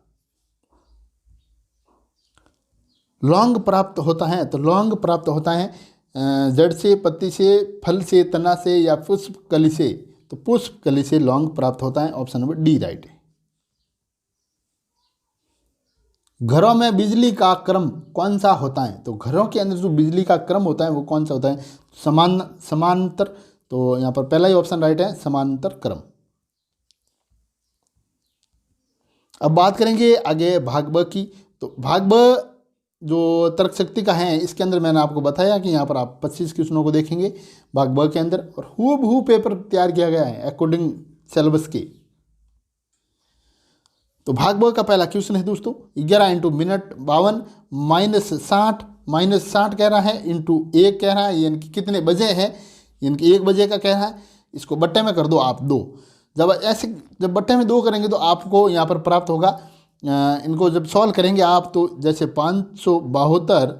लौंग प्राप्त होता है, तो लौंग प्राप्त होता है जड़ से, पत्ती से, फल से, तना से या पुष्प कली से? तो पुष्प कली से लौंग प्राप्त होता है। ऑप्शन नंबर डी राइट है। घरों में बिजली का क्रम कौन सा होता है? तो घरों के अंदर जो बिजली का क्रम होता है वो कौन सा होता है? समांतर। तो यहाँ पर पहला ही ऑप्शन राइट है, समांतर क्रम। अब बात करेंगे आगे भाग ब की। तो भाग ब जो तर्क शक्ति का है इसके अंदर मैंने आपको बताया कि यहाँ पर आप 25 क्वेश्चनों को देखेंगे भाग ब के अंदर, और हूबहू पेपर तैयार किया गया है अकॉर्डिंग सिलेबस के। तो भाग ब का पहला क्वेश्चन है दोस्तों 11 इंटू मिनट 52 -60 कह रहा है, इंटू 1 कह रहा है, यानी कि कितने बजे है, यानी कि 1 बजे का कह रहा है। इसको बट्टे में कर दो आप 2। जब बट्टे में 2 करेंगे तो आपको यहाँ पर प्राप्त होगा, इनको जब सॉल्व करेंगे आप तो जैसे 572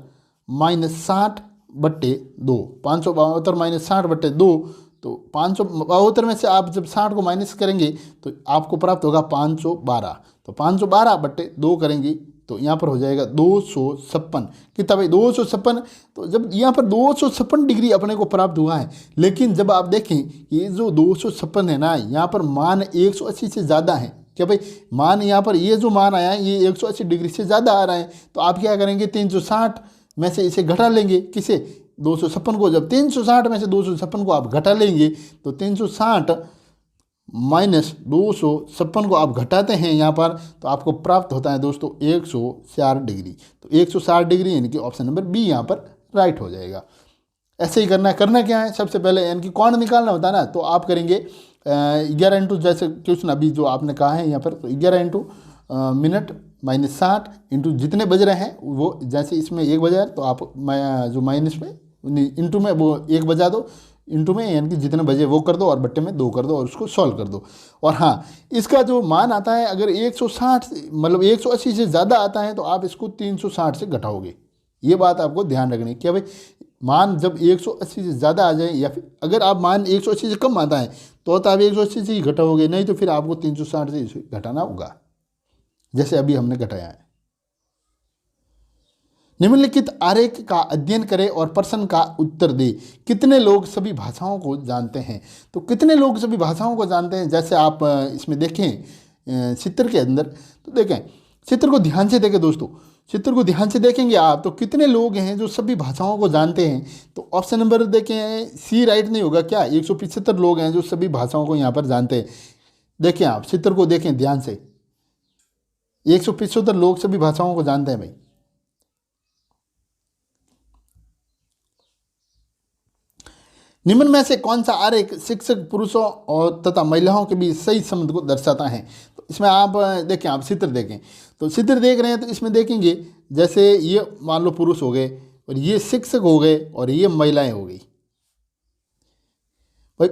-60 बट्टे 2, 572 -60 बट्टे 2, तो 572 में से आप जब 60 को माइनस करेंगे तो आपको प्राप्त होगा 512। तो 512 बट्टे 2 करेंगे तो यहाँ पर हो जाएगा 256। कितना भाई 256। तो जब यहाँ पर 256 डिग्री अपने को प्राप्त हुआ है, लेकिन जब आप देखें ये जो 256 है ना, यहाँ पर मान 180 से ज़्यादा है। क्या भाई मान यहाँ पर ये जो मान आया है ये 180 डिग्री से ज़्यादा आ रहा है, तो आप क्या करेंगे 360 में से इसे घटा लेंगे। किसे 256 को, जब 360 में से 256 को आप घटा लेंगे तो 360 माइनस 256 को आप घटाते हैं यहाँ पर, तो आपको प्राप्त होता है दोस्तों 160 डिग्री। तो 160 डिग्री यानी कि ऑप्शन नंबर बी यहाँ पर राइट हो जाएगा। ऐसे ही करना है। करना क्या है, सबसे पहले यानी कि कोण निकालना होता है ना, तो आप करेंगे 11 इंटू, जैसे क्वेश्चन अभी जो आपने कहा है यहाँ पर, तो 11 इंटू मिनट माइनस 60 इंटू जितने बज रहे हैं वो, जैसे इसमें 1 बजा तो आप जो माइनस में इंटू में वो 1 बजा दो, इंटू में यानी कि जितने बजे वो कर दो और बट्टे में 2 कर दो और उसको सॉल्व कर दो। और हाँ, इसका जो मान आता है अगर 160 मतलब 180 से ज़्यादा आता है तो आप इसको 360 से घटाओगे। ये बात आपको ध्यान रखनी है। क्या भाई मान जब 180 से ज़्यादा आ जाए, या फिर अगर आप मान 180 से कम आता है तो आप 180 से ही घटाओगे, नहीं तो फिर आपको 360 से इसे घटाना होगा, जैसे अभी हमने घटाया है। निम्नलिखित आरेख का अध्ययन करें और प्रश्न का उत्तर दे। कितने लोग सभी भाषाओं को जानते हैं? तो कितने लोग सभी भाषाओं को जानते हैं, जैसे आप इसमें देखें चित्र के अंदर, तो देखें चित्र को ध्यान से देखें दोस्तों, चित्र को ध्यान से देखेंगे आप तो कितने लोग हैं जो सभी भाषाओं को जानते हैं। तो ऑप्शन नंबर देखें सी राइट नहीं होगा क्या, 175 लोग हैं जो सभी भाषाओं को यहाँ पर जानते हैं। देखें आप चित्र को देखें ध्यान से, 175 लोग सभी भाषाओं को जानते हैं भाई। निम्न में से कौन सा आरेख शिक्षक पुरुषों और तथा महिलाओं के बीच सही संबंध को दर्शाता है? तो इसमें आप देखें, आप चित्र देखें, तो चित्र देख रहे हैं तो इसमें देखेंगे जैसे ये मान लो पुरुष हो गए और ये शिक्षक हो गए और ये महिलाएं हो गई।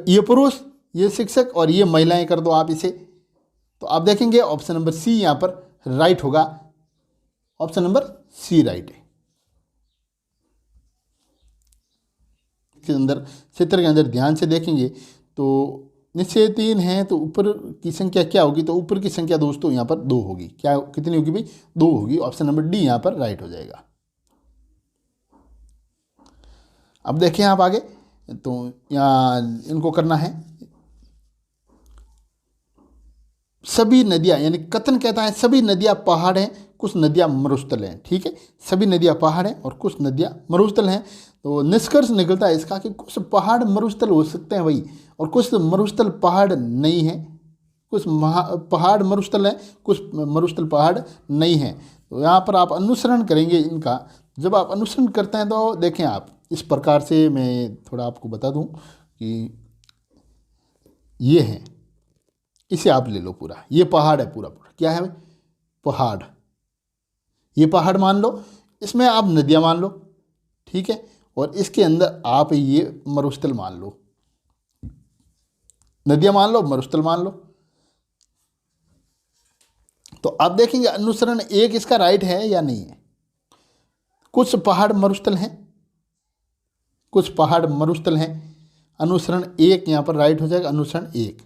ये पुरुष, ये शिक्षक और ये महिलाएं कर दो आप इसे, तो आप देखेंगे ऑप्शन नंबर सी यहाँ पर राइट होगा। ऑप्शन नंबर सी राइट है। के अंदर चित्र के अंदर ध्यान से देखेंगे तो निश्चय 3 है, तो ऊपर की संख्या क्या होगी, तो ऊपर की संख्या दोस्तों यहाँ पर 2 होगी। क्या कितनी होगी भाई, 2 होगी। ऑप्शन नंबर डी यहाँ पर राइट हो जाएगा। अब देखें आप आगे, तो यहाँ इनको करना है सभी नदियाँ, यानी कथन कहता है सभी नदियाँ पहाड़ हैं, कुछ नदियाँ मरुस्थल हैं। ठीक है, सभी नदियाँ पहाड़ हैं और कुछ नदियाँ मरुस्थल हैं। तो निष्कर्ष निकलता है इसका कि कुछ पहाड़ मरुस्थल हो सकते हैं भाई, और कुछ मरुस्थल पहाड़ नहीं हैं। कुछ पहाड़ मरुस्थल हैं, कुछ मरुस्थल पहाड़ नहीं हैं। तो यहाँ पर आप अनुसरण करेंगे इनका। जब आप अनुसरण करते हैं तो देखें आप इस प्रकार से, मैं थोड़ा आपको बता दूं कि ये है, इसे आप ले लो पूरा, ये पहाड़ है पूरा पूरा। क्या है भाई, पहाड़। ये पहाड़ मान लो, इसमें आप नदियाँ मान लो, ठीक है, और इसके अंदर आप ये मरुस्थल मान लो। नदियाँ मान लो, मरुस्थल मान लो। तो आप देखेंगे अनुसरण 1 इसका राइट है या नहीं है। कुछ पहाड़ मरुस्थल हैं, कुछ पहाड़ मरुस्थल हैं। अनुसरण 1 यहाँ पर राइट हो जाएगा, अनुसरण 1।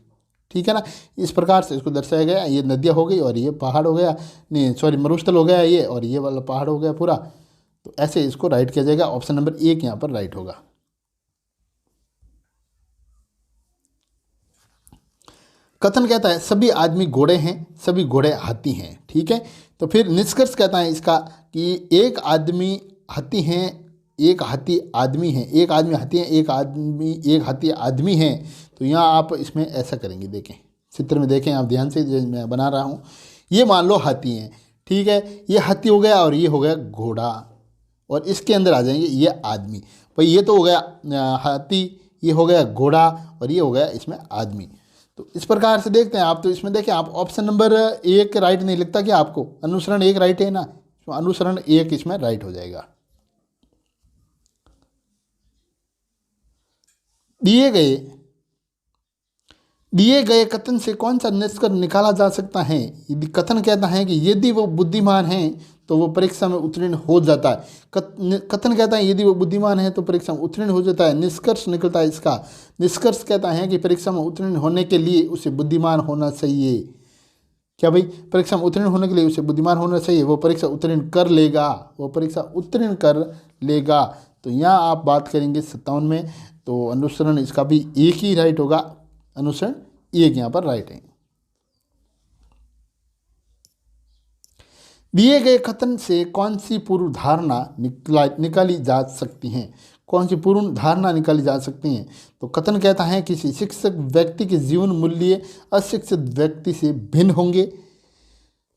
ठीक है ना, इस प्रकार से इसको दर्शाया गया। ये नदियाँ हो गई और ये पहाड़ हो गया, नहीं सॉरी मरुस्थल हो गया ये, और ये वाला पहाड़ हो गया पूरा। तो ऐसे इसको राइट किया जाएगा। ऑप्शन नंबर 1 यहाँ पर राइट होगा। कथन कहता है सभी आदमी घोड़े हैं, सभी घोड़े हाथी हैं। ठीक है, तो फिर निष्कर्ष कहता है इसका कि एक आदमी हाथी हैं, एक हाथी आदमी है, एक आदमी हाथी है, एक हाथी आदमी है। तो यहाँ आप इसमें ऐसा करेंगे, देखें चित्र में देखें आप ध्यान से, जो मैं बना रहा हूँ। ये मान लो हाथी हैं, ठीक है, ये हाथी हो गया और ये हो गया घोड़ा, और इसके अंदर आ जाएंगे ये आदमी। भाई ये तो हो गया हाथी, ये हो गया घोड़ा और ये हो गया इसमें आदमी। तो इस प्रकार से देखते हैं आप। तो इसमें देखें आप ऑप्शन नंबर 1 राइट नहीं लगता क्या आपको, अनुसरण 1 राइट है ना, तो अनुसरण 1 इसमें राइट हो जाएगा। दिए गए कथन से कौन सा निष्कर्ष निकाला जा सकता है? यदि कथन कहता है कि यदि वो बुद्धिमान है तो वो परीक्षा में उत्तीर्ण हो जाता है। कथन कहता है यदि वो बुद्धिमान है तो परीक्षा में उत्तीर्ण हो जाता है। निष्कर्ष निकलता है इसका, निष्कर्ष कहता है कि परीक्षा में उत्तीर्ण होने के लिए उसे बुद्धिमान होना चाहिए। क्या भाई, परीक्षा में उत्तीर्ण होने के लिए उसे बुद्धिमान होना चाहिए, वो परीक्षा उत्तीर्ण कर लेगा, वो परीक्षा उत्तीर्ण कर लेगा। तो यहाँ आप बात करेंगे 57 में, तो अनुसरण इसका भी एक ही राइट होगा, अनुसरण एक यहाँ पर राइट है। दिए गए कथन से कौन सी पूर्व धारणा निकाली जा सकती हैं, कौन सी पूर्ण धारणा निकाली जा सकती हैं। तो कथन कहता है किसी शिक्षित व्यक्ति के जीवन मूल्य अशिक्षित व्यक्ति से भिन्न होंगे।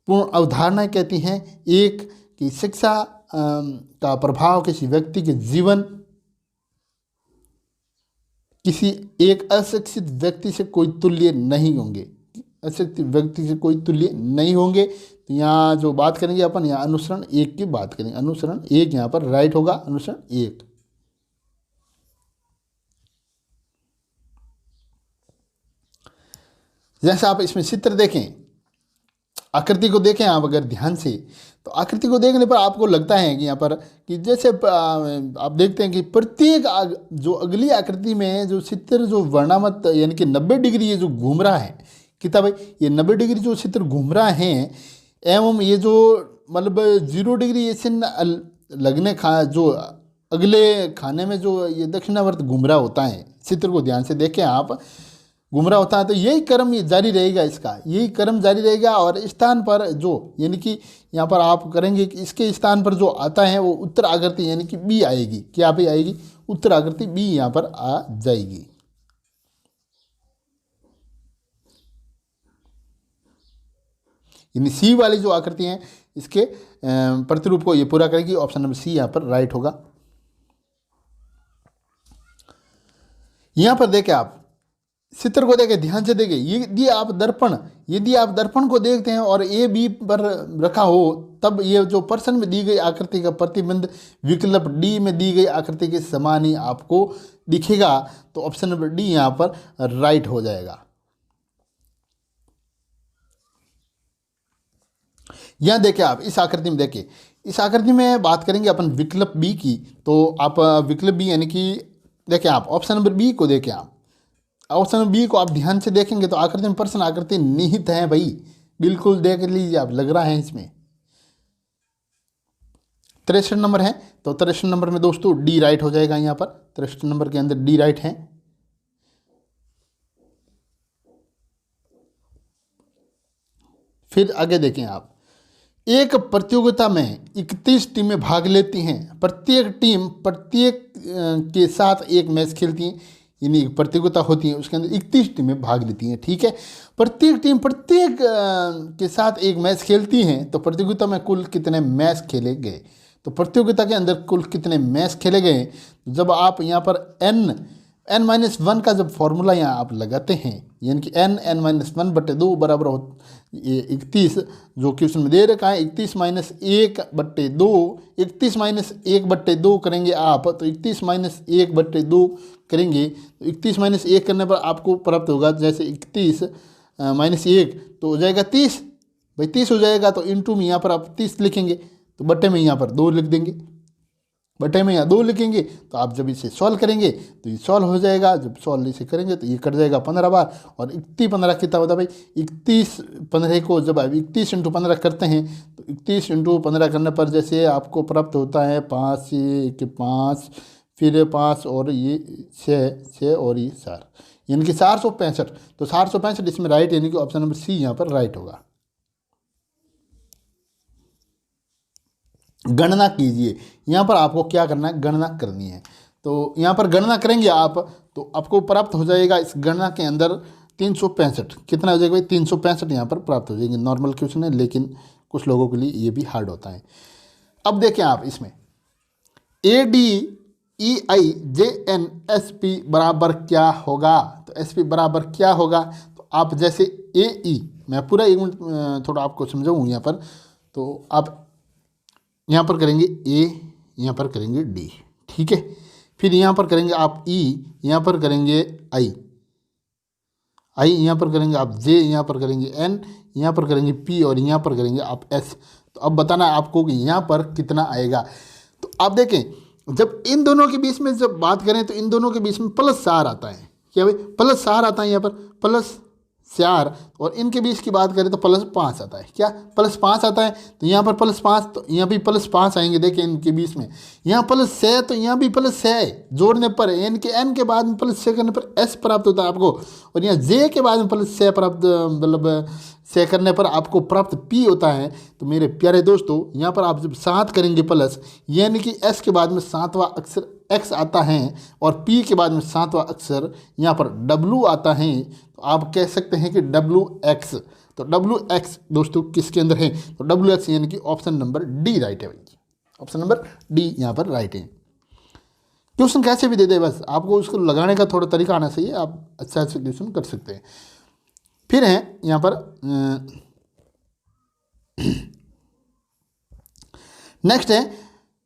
पूर्ण अवधारणा कहती हैं एक कि शिक्षा का प्रभाव किसी व्यक्ति के जीवन किसी एक अशिक्षित व्यक्ति से कोई तुल्य नहीं होंगे, अशिक्षित व्यक्ति से कोई तुल्य नहीं होंगे। तो यहाँ जो बात करेंगे अपन, यहाँ अनुसरण एक की बात करेंगे, अनुसरण एक यहाँ पर राइट होगा, अनुसरण एक। जैसे आप इसमें चित्र देखें, आकृति को देखें आप अगर ध्यान से, तो आकृति को देखने पर आपको लगता है कि यहाँ पर कि जैसे आप देखते हैं कि प्रत्येक जो अगली आकृति में जो चित्र जो वर्णामत यानी कि 90 डिग्री ये जो घूम रहा है, कितना भाई, ये 90 डिग्री जो चित्र घूम रहा है, एवं ये जो मतलब 0 डिग्री ये चिन्ह लगने जो अगले खाने में जो ये दक्षिणावर्त घूम रहा होता है, चित्र को ध्यान से देखें आप, घूम रहा होता है, तो यही क्रम ये जारी रहेगा, इसका यही क्रम जारी रहेगा। और स्थान पर जो यानी कि यहाँ पर आप करेंगे कि इसके स्थान पर जो आता है वो उत्तर आकृति यानी कि बी आएगी, क्या भी आएगी, उत्तर आकृति बी यहाँ पर आ जाएगी। यानी सी वाली जो आकृति है इसके प्रतिरूप को ये पूरा करेगी, ऑप्शन नंबर सी यहाँ पर राइट होगा। यहाँ पर देखें आप चित्र को देखें, ध्यान से देखें, यदि आप दर्पण को देखते हैं और ए बी पर रखा हो, तब ये जो प्रश्न में दी गई आकृति का प्रतिबिंब विकल्प डी में दी गई आकृति के समान ही आपको दिखेगा। तो ऑप्शन नंबर डी यहाँ पर राइट हो जाएगा। यहाँ देखें आप इस आकृति में, देखें इस आकृति में बात करेंगे अपन विकल्प बी की। तो आप विकल्प बी यानी कि देखें आप ऑप्शन नंबर बी को देखें, आप ऑप्शन बी को आप ध्यान से देखेंगे तो आकृति में प्रश्न आकृति निहित है भाई, बिल्कुल देख लीजिए आप, लग रहा है इसमें 63 नंबर है। तो 63 नंबर में दोस्तों डी राइट हो जाएगा, यहाँ पर 63 नंबर के अंदर डी राइट है। फिर आगे देखें आप, एक प्रतियोगिता में 31 टीमें भाग लेती हैं, प्रत्येक टीम के साथ एक मैच खेलती हैं, यानी प्रतियोगिता होती है उसके अंदर 31 टीमें भाग लेती हैं, ठीक है। प्रत्येक टीम के साथ एक मैच खेलती हैं, तो प्रतियोगिता में कुल कितने मैच खेले गए, तो प्रतियोगिता के अंदर कुल कितने मैच खेले गए। जब आप यहाँ पर n-1 का जब फॉर्मूला यहाँ आप लगाते हैं, यानी कि n-1/2 बराबर हो ये 31 जो क्वेश्चन में दे रखा है, 31-1/2, 31-1/2 करेंगे आप, तो 31-1/2 करेंगे, तो 31-1 करने पर आपको प्राप्त होगा, जैसे 31-1 तो हो जाएगा 30 भाई, 30 हो जाएगा। तो इंटू में यहाँ पर आप 30 लिखेंगे, तो बट्टे में यहाँ पर 2 लिख देंगे, बटे में यहाँ 2 लिखेंगे। तो आप जब इसे सॉल्व करेंगे तो ये सॉल्व हो जाएगा, जब सॉल्व इसे करेंगे तो ये कट जाएगा 15 बार, और 31-15 कितना होता है भाई, 31-15 को जब आप 31 × 15 करते हैं तो 31 × 15 करने पर जैसे आपको प्राप्त होता है 5 के 5, फिर 5 और ये 6 और ये 4, यानी कि 465। तो 465 इसमें राइट, यानी कि ऑप्शन नंबर सी यहाँ पर राइट होगा। गणना कीजिए, यहाँ पर आपको क्या करना है, गणना करनी है। तो यहाँ पर गणना करेंगे आप तो आपको प्राप्त हो जाएगा इस गणना के अंदर 365, कितना हो जाएगा भाई, 365 यहाँ पर प्राप्त हो जाएंगे। नॉर्मल क्वेश्चन है लेकिन कुछ लोगों के लिए ये भी हार्ड होता है। अब देखें आप इसमें ADEIJNSP बराबर क्या होगा, तो SP बराबर क्या होगा, तो आप जैसे AE, मैं पूरा 1 मिनट थोड़ा आपको समझाऊँ यहाँ पर, तो आप यहाँ पर करेंगे A, यहाँ पर करेंगे D, ठीक है। फिर यहाँ पर करेंगे आप E, यहाँ पर करेंगे I, यहाँ पर करेंगे आप J, यहाँ पर करेंगे N, यहाँ पर करेंगे P और यहाँ पर करेंगे आप S। तो अब बताना है आपको कि यहाँ पर कितना आएगा। तो आप देखें जब इन दोनों के बीच में जब बात करें तो इन दोनों के बीच में +4 आता है, क्या भाई, +4 आता है, यहाँ पर +4 4 और इनके बीच की बात करें तो +5 आता है। क्या +5 आता है, तो यहाँ पर +5 तो यहाँ भी +5 आएंगे। देखिए इनके बीच में यहाँ +6 तो यहाँ भी +6 जोड़ने पर n के बाद में +6 करने पर s प्राप्त होता है आपको, और यहाँ j के बाद में +6 प्राप्त मतलब 6 करने पर आपको प्राप्त p होता है। तो मेरे प्यारे दोस्तों यहाँ पर आप जब 7 करेंगे प्लस, यानी कि s के बाद में 7वां अक्षर x आता है और p के बाद में 7वां अक्षर यहाँ पर w आता है, तो आप कह सकते हैं कि WX। तो WX दोस्तों किसके अंदर है, तो WX यानी कि ऑप्शन नंबर डी राइट है भाई, ऑप्शन नंबर डी यहाँ पर राइट है। क्वेश्चन कैसे भी दे दे, बस आपको उसको लगाने का थोड़ा तरीका आना चाहिए, आप अच्छा से क्वेश्चन कर सकते हैं। फिर है यहाँ पर नेक्स्ट है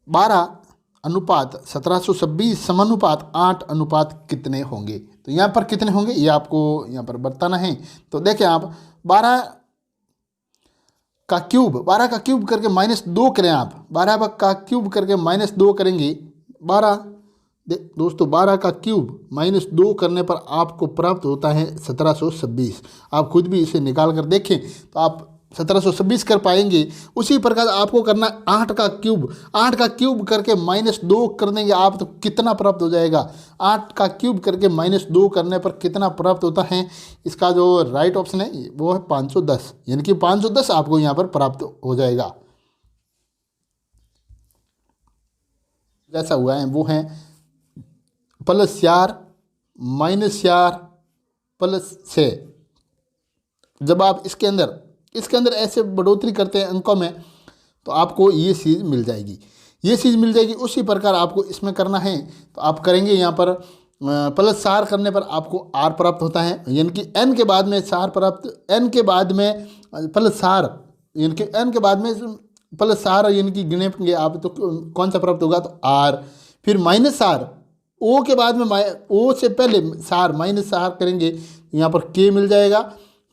12:1726 समानुपात 8 कितने होंगे। तो यहाँ पर कितने होंगे ये आपको यहाँ पर बताना है। तो देखें आप 12 का क्यूब करके -2 करें, आप 12 का क्यूब करके -2 करेंगे। 12 दोस्तों 12 का क्यूब -2 करने पर आपको प्राप्त होता है 1726। आप खुद भी इसे निकाल कर देखें तो आप 1726 कर पाएंगे। उसी प्रकार आपको करना 8 का क्यूब करके -2 कर देंगे आप, तो कितना प्राप्त हो जाएगा। 8 का क्यूब करके -2 करने पर कितना प्राप्त होता है, इसका जो राइट ऑप्शन है वो है 510, यानी कि 510 आपको यहाँ पर प्राप्त हो जाएगा। जैसा हुआ है वो है +4 -4 +6। जब आप इसके अंदर ऐसे बढ़ोतरी करते हैं अंकों में तो आपको ये चीज़ मिल जाएगी। उसी प्रकार आपको इसमें करना है, तो आप करेंगे यहाँ पर +4 करने पर आपको r प्राप्त होता है, यानी कि n के बाद में 4 प्राप्त, n के बाद में +4 यानी कि n के बाद में +4 यानी कि गिनेंगे आप तो कौन सा प्राप्त होगा, तो r। फिर -r o के बाद में o से पहले -r करेंगे तो यहाँ पर k मिल जाएगा।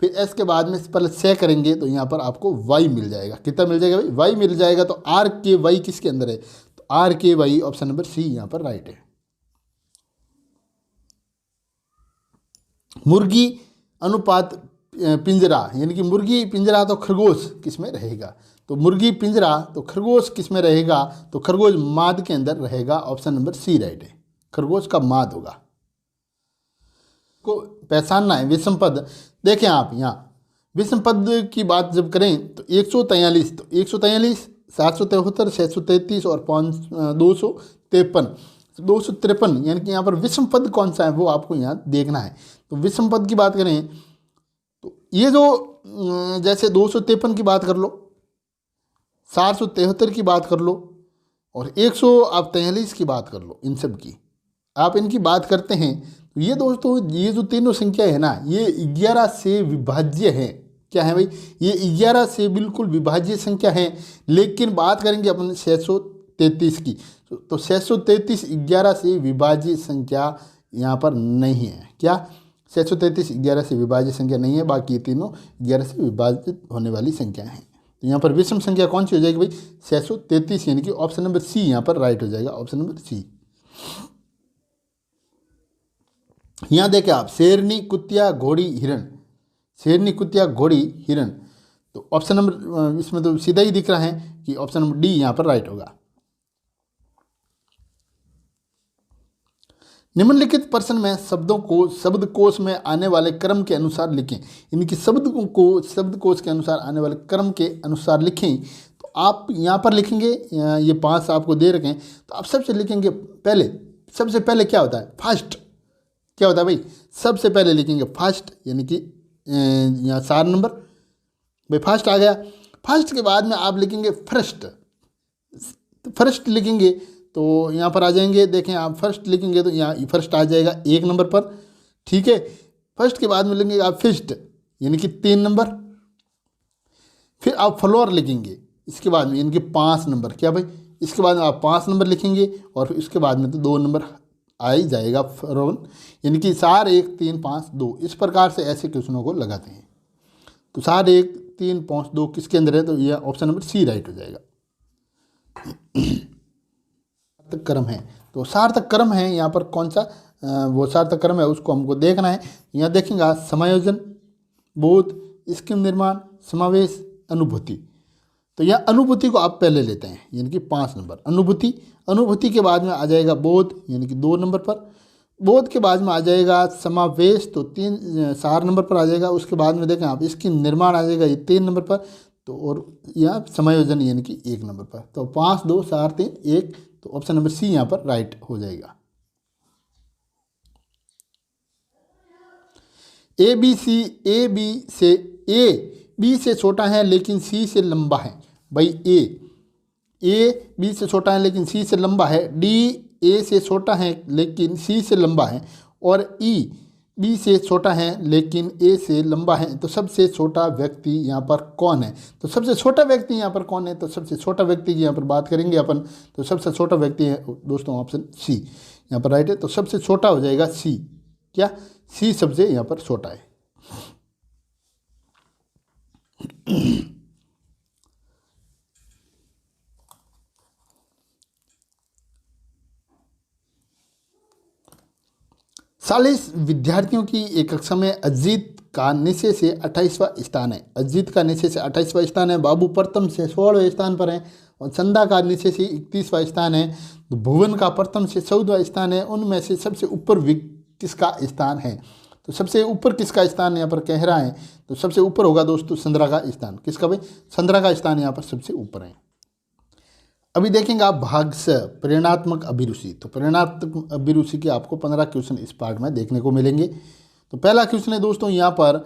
फिर s के बाद में +6 करेंगे तो यहाँ पर आपको y मिल जाएगा। कितना मिल जाएगा भाई, y मिल जाएगा। तो RKY किसके अंदर है, तो RKY ऑप्शन नंबर सी यहाँ पर राइट है। मुर्गी अनुपात पिंजरा, यानी कि मुर्गी पिंजरा तो खरगोश किस में रहेगा, तो मुर्गी पिंजरा तो खरगोश किस में रहेगा, तो खरगोश माद के अंदर रहेगा। ऑप्शन नंबर सी राइट है, खरगोश का माद होगा। को पहचानना है विषम पद। देखें आप यहाँ विषम पद की बात जब करें तो 143, तो 143 773 633 और 253 यानी कि यहाँ पर विषम पद कौन सा है वो आपको यहाँ देखना है। तो विषम पद की बात करें तो ये जो जैसे 253 की बात कर लो, 473 की बात कर लो और 143 की बात कर लो, इन सब की आप इनकी बात करते हैं तो ये दोस्तों ये जो तीनों संख्या है ना ये 11 से विभाज्य है। क्या है भाई, ये 11 से बिल्कुल विभाज्य संख्या है। लेकिन बात करेंगे अपन 633 की, तो 633 11 से विभाज्य संख्या यहाँ पर नहीं है। क्या 633 11 से विभाज्य संख्या नहीं है, बाकी ये तीनों 11 से विभाजित होने वाली संख्या हैं। तो यहाँ पर विषम संख्या कौन सी हो जाएगी भाई, 633 यानी कि ऑप्शन नंबर सी यहाँ पर राइट हो जाएगा, ऑप्शन नंबर सी। यहाँ देखें आप शेरनी कुतिया घोड़ी हिरण, शेरनी कुतिया घोड़ी हिरण, तो ऑप्शन नंबर इसमें तो सीधा ही दिख रहा है कि ऑप्शन नंबर डी यहाँ पर राइट होगा। निम्नलिखित प्रश्न में शब्दों को शब्दकोश में आने वाले क्रम के अनुसार लिखें। इनकी शब्द को शब्दकोश के अनुसार आने वाले क्रम के अनुसार लिखें। तो आप यहाँ पर लिखेंगे, ये 5 आपको दे रखे हैं, तो आप सबसे लिखेंगे पहले, सबसे पहले क्या होता है फर्स्ट, क्या होता है भाई, सबसे पहले लिखेंगे फर्स्ट, यानी कि यहाँ 4 नंबर भाई फर्स्ट आ गया। फर्स्ट के बाद में आप लिखेंगे फर्स्ट, तो फर्स्ट लिखेंगे तो यहाँ पर आ जाएंगे। देखें आप फर्स्ट लिखेंगे तो यहाँ फर्स्ट आ जाएगा 1 नंबर पर, ठीक है। फर्स्ट के बाद में लिखेंगे आप फिस्ट, यानी कि 3 नंबर। फिर आप फ्लोर लिखेंगे इसके बाद में, यानी कि 5 नंबर। क्या भाई, इसके बाद में आप 5 नंबर लिखेंगे और इसके बाद में तो 2 नंबर आ ही जाएगा फ्रोन, यानी कि 4 1 3 5 2। इस प्रकार से ऐसे क्वेश्चनों को लगाते हैं। तो 4 1 3 5 2 किसके अंदर है, तो यह ऑप्शन नंबर सी राइट हो जाएगा। सार्थक क्रम है, तो सार्थक क्रम है यहाँ पर कौन सा वो सार्थक क्रम है उसको हमको देखना है। यहाँ देखेंगे समायोजन, बोध, स्कीम निर्माण, समावेश, अनुभूति। तो यह अनुभूति को आप पहले लेते हैं यानी कि 5 नंबर अनुभूति। अनुभूति के बाद में आ जाएगा बोध यानी कि 2 नंबर पर। बोध के बाद में आ जाएगा समावेश, तो 4 नंबर पर आ जाएगा। उसके बाद में देखें आप इसकी निर्माण आ जाएगा ये 3 नंबर पर। तो और यह समायोजन यानी कि 1 नंबर पर। तो 5 2 4 3 1, तो ऑप्शन नंबर सी यहाँ पर राइट हो जाएगा। ए बी से छोटा है लेकिन सी से लंबा है। भाई ए बी से छोटा है लेकिन सी से लंबा है। डी ए से छोटा है लेकिन सी से लंबा है। और ई बी से छोटा है लेकिन ए से लंबा है। तो सबसे छोटा व्यक्ति यहाँ पर कौन है? तो सबसे छोटा व्यक्ति यहाँ पर कौन है? तो सबसे छोटा व्यक्ति की यहाँ पर बात करेंगे अपन। तो सबसे छोटा व्यक्ति है दोस्तों ऑप्शन सी यहाँ पर राइट है। तो सबसे छोटा हो जाएगा सी। क्या? सी सबसे यहाँ पर छोटा है। चालीस विद्यार्थियों की एक कक्षा में अजीत का निश्चय से 28वां स्थान है। अजीत का निश्चय से 28वां स्थान है। बाबू प्रथम से 16वें स्थान पर है। और चंदा का निश्चय से 31वां स्थान है। तो भुवन का प्रथम से 14वां स्थान है। उनमें से सबसे ऊपर किसका स्थान है? तो सबसे ऊपर किसका स्थान यहाँ पर कह रहा है? तो सबसे ऊपर होगा दोस्तों चंद्रा का स्थान। किसका भाई? चंद्रा का स्थान यहाँ पर सबसे ऊपर है। अभी देखेंगे आप भाग स प्रेरणात्मक अभिरुचि। तो प्रेरणात्मक अभिरुचि के आपको 15 क्वेश्चन इस पार्ट में देखने को मिलेंगे। तो पहला क्वेश्चन है दोस्तों यहाँ पर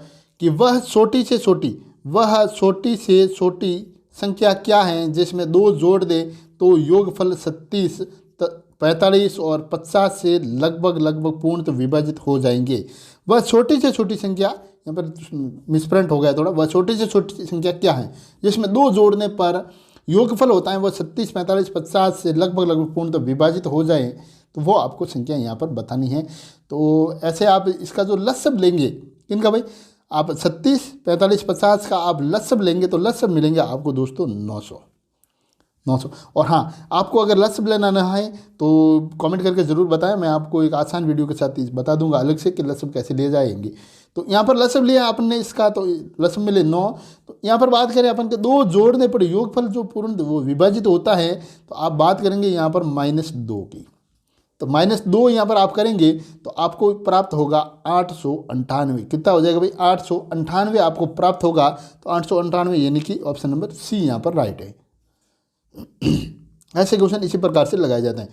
कि वह छोटी से छोटी संख्या क्या है जिसमें 2 जोड़ दे तो योगफल 36, 45 और 50 से लगभग पूर्णतः विभाजित हो जाएंगे। वह छोटी से छोटी संख्या, यहाँ पर मिसप्रिंट हो गया थोड़ा, वह छोटी से छोटी संख्या क्या है जिसमें 2 जोड़ने पर योगफल होता है वह 36, 45, 50 से लगभग पूर्णतः विभाजित हो जाए। तो वो आपको संख्या यहाँ पर बतानी है। तो ऐसे आप इसका जो लसब लेंगे किनका भाई? आप 36, 45, 50 का आप लसब लेंगे तो लसब मिलेंगे आपको दोस्तों 900। और हाँ, आपको अगर लसब लेना ना है तो कमेंट करके ज़रूर बताएं। मैं आपको एक आसान वीडियो के साथ बता दूंगा अलग से कि लसब कैसे ले जाएंगे। तो यहाँ पर लसब लिया आपने इसका, तो लसब मिले 9। तो यहाँ पर बात करें अपन के 2 जोड़ने पर योगफल जो पूर्ण वो विभाजित होता है, तो आप बात करेंगे यहाँ पर -2 की। तो -2 यहाँ पर आप करेंगे तो आपको प्राप्त होगा 898। कितना हो जाएगा भाई? 898 आपको प्राप्त होगा। तो 898 यानी कि ऑप्शन नंबर सी यहाँ पर राइट है। ऐसे क्वेश्चन इसी प्रकार से लगाए जाते हैं।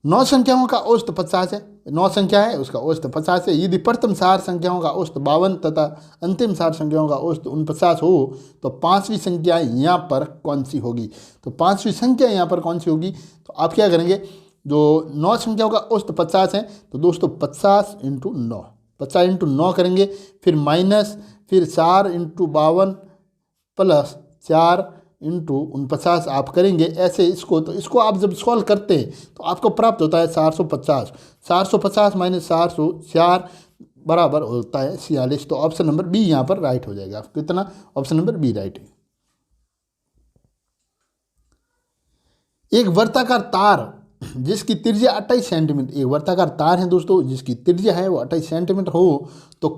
9 संख्याओं का औसत 50 है। 9 संख्या है उसका औसत 50 है। यदि प्रथम 4 संख्याओं का औसत 52 तथा अंतिम 4 संख्याओं का औसत 49 हो तो 5वीं संख्या यहाँ पर कौन सी होगी? तो 5वीं संख्या यहाँ पर कौन सी होगी? तो आप क्या करेंगे, जो 9 संख्याओं का औसत 50 है तो दोस्तों 50 × 9, 50 × 9 करेंगे, फिर माइनस, फिर 4 × 52 प्लस 4 × 49 आप करेंगे ऐसे इसको। तो इसको आप जब सॉल्व करते हैं तो आपको प्राप्त होता है 450। 450 - 404 बराबर होता है 46। तो ऑप्शन नंबर बी यहाँ पर राइट हो जाएगा। कितना? ऑप्शन नंबर बी राइट है। एक वर्ताकार तार जिसकी त्रिज्या 28 सेंटीमीटर, एक वर्ताकार तार है दोस्तों जिसकी त्रिज्या है वो 28 सेंटीमीटर हो तो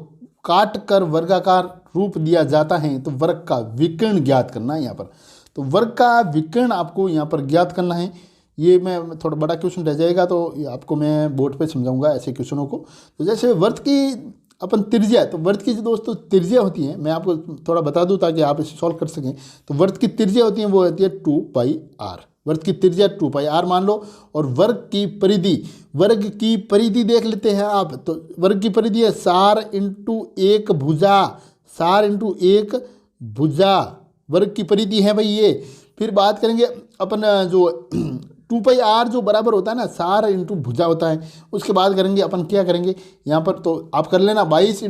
काट कर वर्गाकार रूप दिया जाता है। तो वर्ग का विकर्ण ज्ञात करना है यहाँ पर। तो वर्ग का विकर्ण आपको यहाँ पर ज्ञात करना है। ये मैं थोड़ा बड़ा क्वेश्चन रह जाएगा तो आपको मैं बोर्ड पे समझाऊंगा ऐसे क्वेश्चनों को। तो जैसे वर्ग की अपन त्रिज्या, तो वर्ग की जो दोस्तों त्रिज्या होती है मैं आपको थोड़ा बता दूं ताकि आप इसे सॉल्व कर सकें। तो वर्ग की त्रिज्या होती है वो होती है 2πr। वर्ग की त्रिज्या 2πr मान लो। और वर्ग की परिधि देख लेते हैं आप। तो वर्ग की परिधि है 4 × 1 भुजा, 4 × 1 भुजा वर्ग की परिधि है भाई ये। फिर बात करेंगे अपन जो 2πr जो बराबर होता है ना 4 × भुजा होता है। उसके बाद करेंगे अपन क्या करेंगे यहाँ पर, तो आप कर लेना 22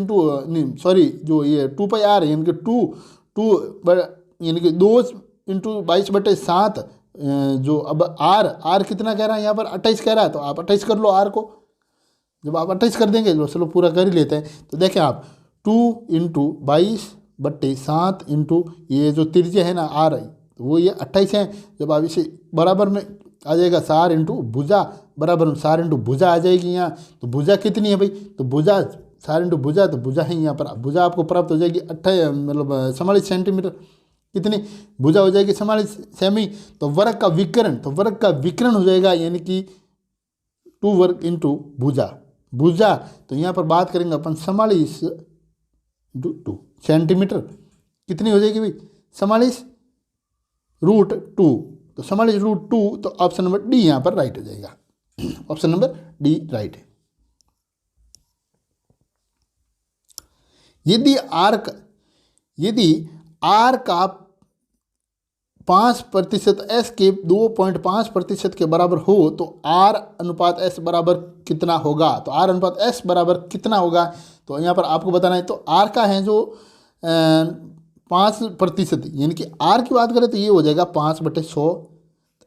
जो ये 2πr है यानी कि 2 × 22/7 जो अब आर कितना कह रहा है यहाँ पर 28 कह रहा है। तो आप 28 कर लो आर को। जब आप 28 कर देंगे चलो पूरा कर ही लेते हैं। तो देखें आप 2 × 22/7 × ये जो त्रिज्या है ना आर वो ये 28 है। जब आप इसे बराबर में आ जाएगा 4 × भुजा बराबर में 4 × भुजा आ जाएगी यहाँ। तो भुजा कितनी है भाई? तो भुजा सार इंटू भुजा, तो भुजा है यहाँ पर, भुजा आपको प्राप्त हो जाएगी 44 सेंटीमीटर। कितनी भुजा हो जाएगी? 44 सेमी। तो वर्ग का विकर्ण, तो वर्ग का विकर्ण हो जाएगा यानी कि 2 वर्ग इंटू भुजा। भुजा तो यहाँ पर बात करेंगे अपन 44 इंटू 2 सेंटीमीटर। कितनी हो जाएगी भाई? 44√2। तो 44√2, तो ऑप्शन नंबर डी यहाँ पर राइट हो जाएगा। ऑप्शन नंबर डी राइट है। यदि आर का 5% एस के 2.5% के बराबर हो तो आर अनुपात एस बराबर कितना होगा? तो आर अनुपात एस बराबर कितना होगा, तो यहाँ पर आपको बताना है। तो आर का है जो 5%, यानी कि आर की बात करें तो ये हो जाएगा 5/100।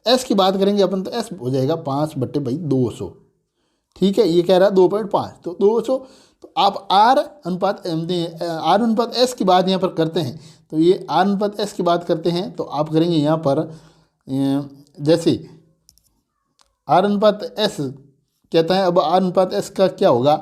एस की बात करेंगे अपन तो एस हो जाएगा 5/200। ठीक है, ये कह रहा है 2.5, तो 200। तो आप आर अनुपात एस की बात यहाँ पर करते हैं, तो ये आर अनुपात एस की बात करते हैं तो आप करेंगे यहाँ पर जैसे आर अनुपात एस कहता है। अब आर अनुपात एस का क्या होगा?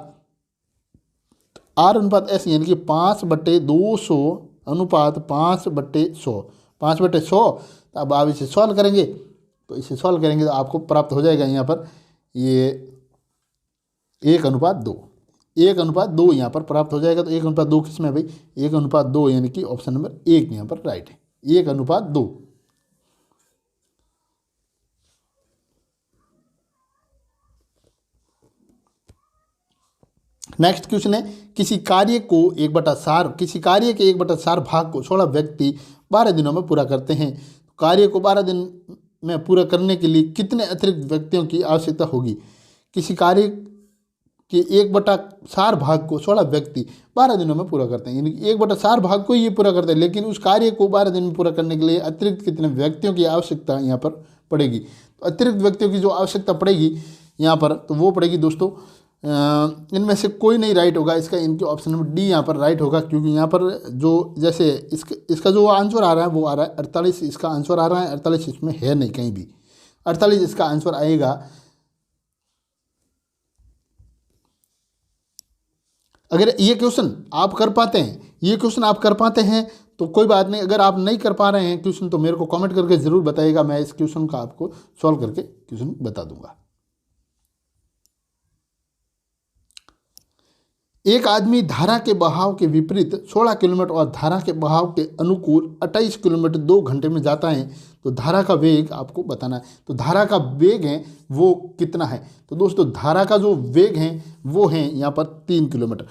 आर अनुपात एस यानी कि 5/200 अनुपात 5/100, 5/100। अब आप इसे सॉल्व करेंगे, तो इसे सॉल्व करेंगे तो आपको प्राप्त हो जाएगा यहाँ पर ये 1:2, 1:2 यहाँ पर प्राप्त हो जाएगा। तो 1:2 किस में भाई? 1:2 यानी कि ऑप्शन नंबर 1 यहाँ पर राइट है, 1:2। नेक्स्ट क्वेश्चन है, किसी कार्य के 1/4 भाग को 16 व्यक्ति 12 दिनों में पूरा करते हैं। कार्य को 12 दिन में पूरा करने के लिए कितने अतिरिक्त व्यक्तियों की आवश्यकता होगी? किसी कार्य के 1/4 भाग को 16 व्यक्ति 12 दिनों में पूरा करते हैं, यानी कि 1/4 भाग को ये पूरा करते हैं, लेकिन उस कार्य को 12 दिन में पूरा करने के लिए अतिरिक्त कितने व्यक्तियों की आवश्यकता यहाँ पर पड़ेगी? तो अतिरिक्त व्यक्तियों की जो आवश्यकता पड़ेगी यहाँ पर, तो वो पड़ेगी दोस्तों, इनमें से कोई नहीं राइट होगा इसका, इनके ऑप्शन नंबर डी यहाँ पर राइट होगा। क्योंकि यहाँ पर जो जैसे इसका जो आंसर आ रहा है वो आ रहा है 48, इसका आंसर आ रहा है 48, इसमें है नहीं कहीं भी 48 इसका आंसर आएगा। अगर ये क्वेश्चन आप कर पाते हैं, तो कोई बात नहीं। अगर आप नहीं कर पा रहे हैं क्वेश्चन, तो मेरे को कमेंट करके ज़रूर बताइएगा, मैं इस क्वेश्चन का आपको सॉल्व करके क्वेश्चन बता दूंगा। एक आदमी धारा के बहाव के विपरीत 16 किलोमीटर और धारा के बहाव के अनुकूल 28 किलोमीटर 2 घंटे में जाता है, तो धारा का वेग आपको बताना है। तो धारा का वेग है वो कितना है? तो दोस्तों धारा का जो वेग है वो है यहाँ पर 3 किलोमीटर।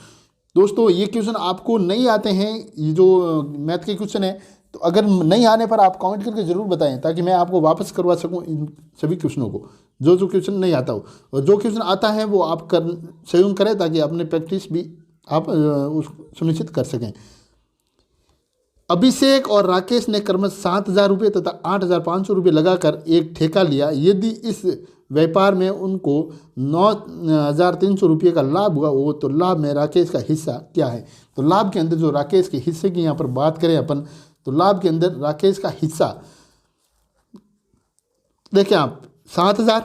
दोस्तों ये क्वेश्चन आपको नहीं आते हैं, ये जो मैथ के क्वेश्चन है, तो अगर नहीं आने पर आप कमेंट करके ज़रूर बताएं, ताकि मैं आपको वापस करवा सकूं इन सभी क्वेश्चनों को, जो क्वेश्चन नहीं आता हो। और जो क्वेश्चन आता है वो आप संयोग करें, ताकि अपने प्रैक्टिस भी आप उस सुनिश्चित कर सकें। अभिषेक और राकेश ने क्रमशः 7,000 रुपये तथा 8,500 रुपये लगाकर एक ठेका लिया। यदि इस व्यापार में उनको 9,300 रुपये का लाभ हुआ हो, तो लाभ में राकेश का हिस्सा क्या है? तो लाभ के अंदर जो राकेश के हिस्से की यहाँ पर बात करें अपन, तो लाभ के अंदर राकेश का हिस्सा देखिए आप 7,000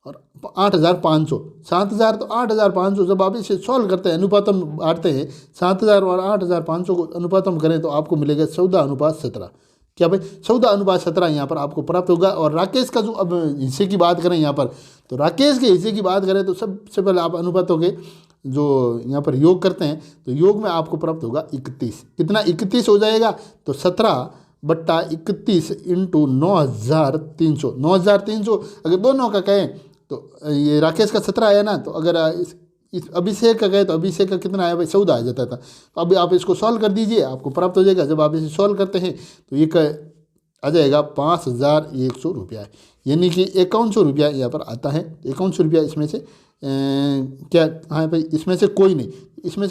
और 8,500, 7,000 तो 8,500, जब आप इसे सॉल्व करते हैं, अनुपातम बांटते हैं, 7,000 और 8,500 को अनुपातम करें तो आपको मिलेगा 14:17। क्या भाई? 14:17 यहाँ पर आपको प्राप्त होगा। और राकेश का जो अब हिस्से की बात करें यहाँ पर, तो राकेश के हिस्से की बात करें तो सबसे पहले आप अनुपातों के जो यहाँ पर योग करते हैं, तो योग में आपको प्राप्त होगा 31। कितना? 31 हो जाएगा। तो 17/31 इंटू 9,300, 9,300 अगर दोनों का कहें तो ये राकेश का 17 आया ना, तो अगर इस अभिषेक का गए तो अभिषेक का कितना आया भाई? 14 आ जाता था। तो अभी आप इसको सॉल्व कर दीजिए, आपको प्राप्त हो जाएगा। जब आप इसे सॉल्व करते हैं तो ये आ जाएगा 5,100 रुपया, यानी कि 5100 रुपया यहाँ पर आता है। 5100 रुपया इसमें से क्या? हाँ भाई, इसमें से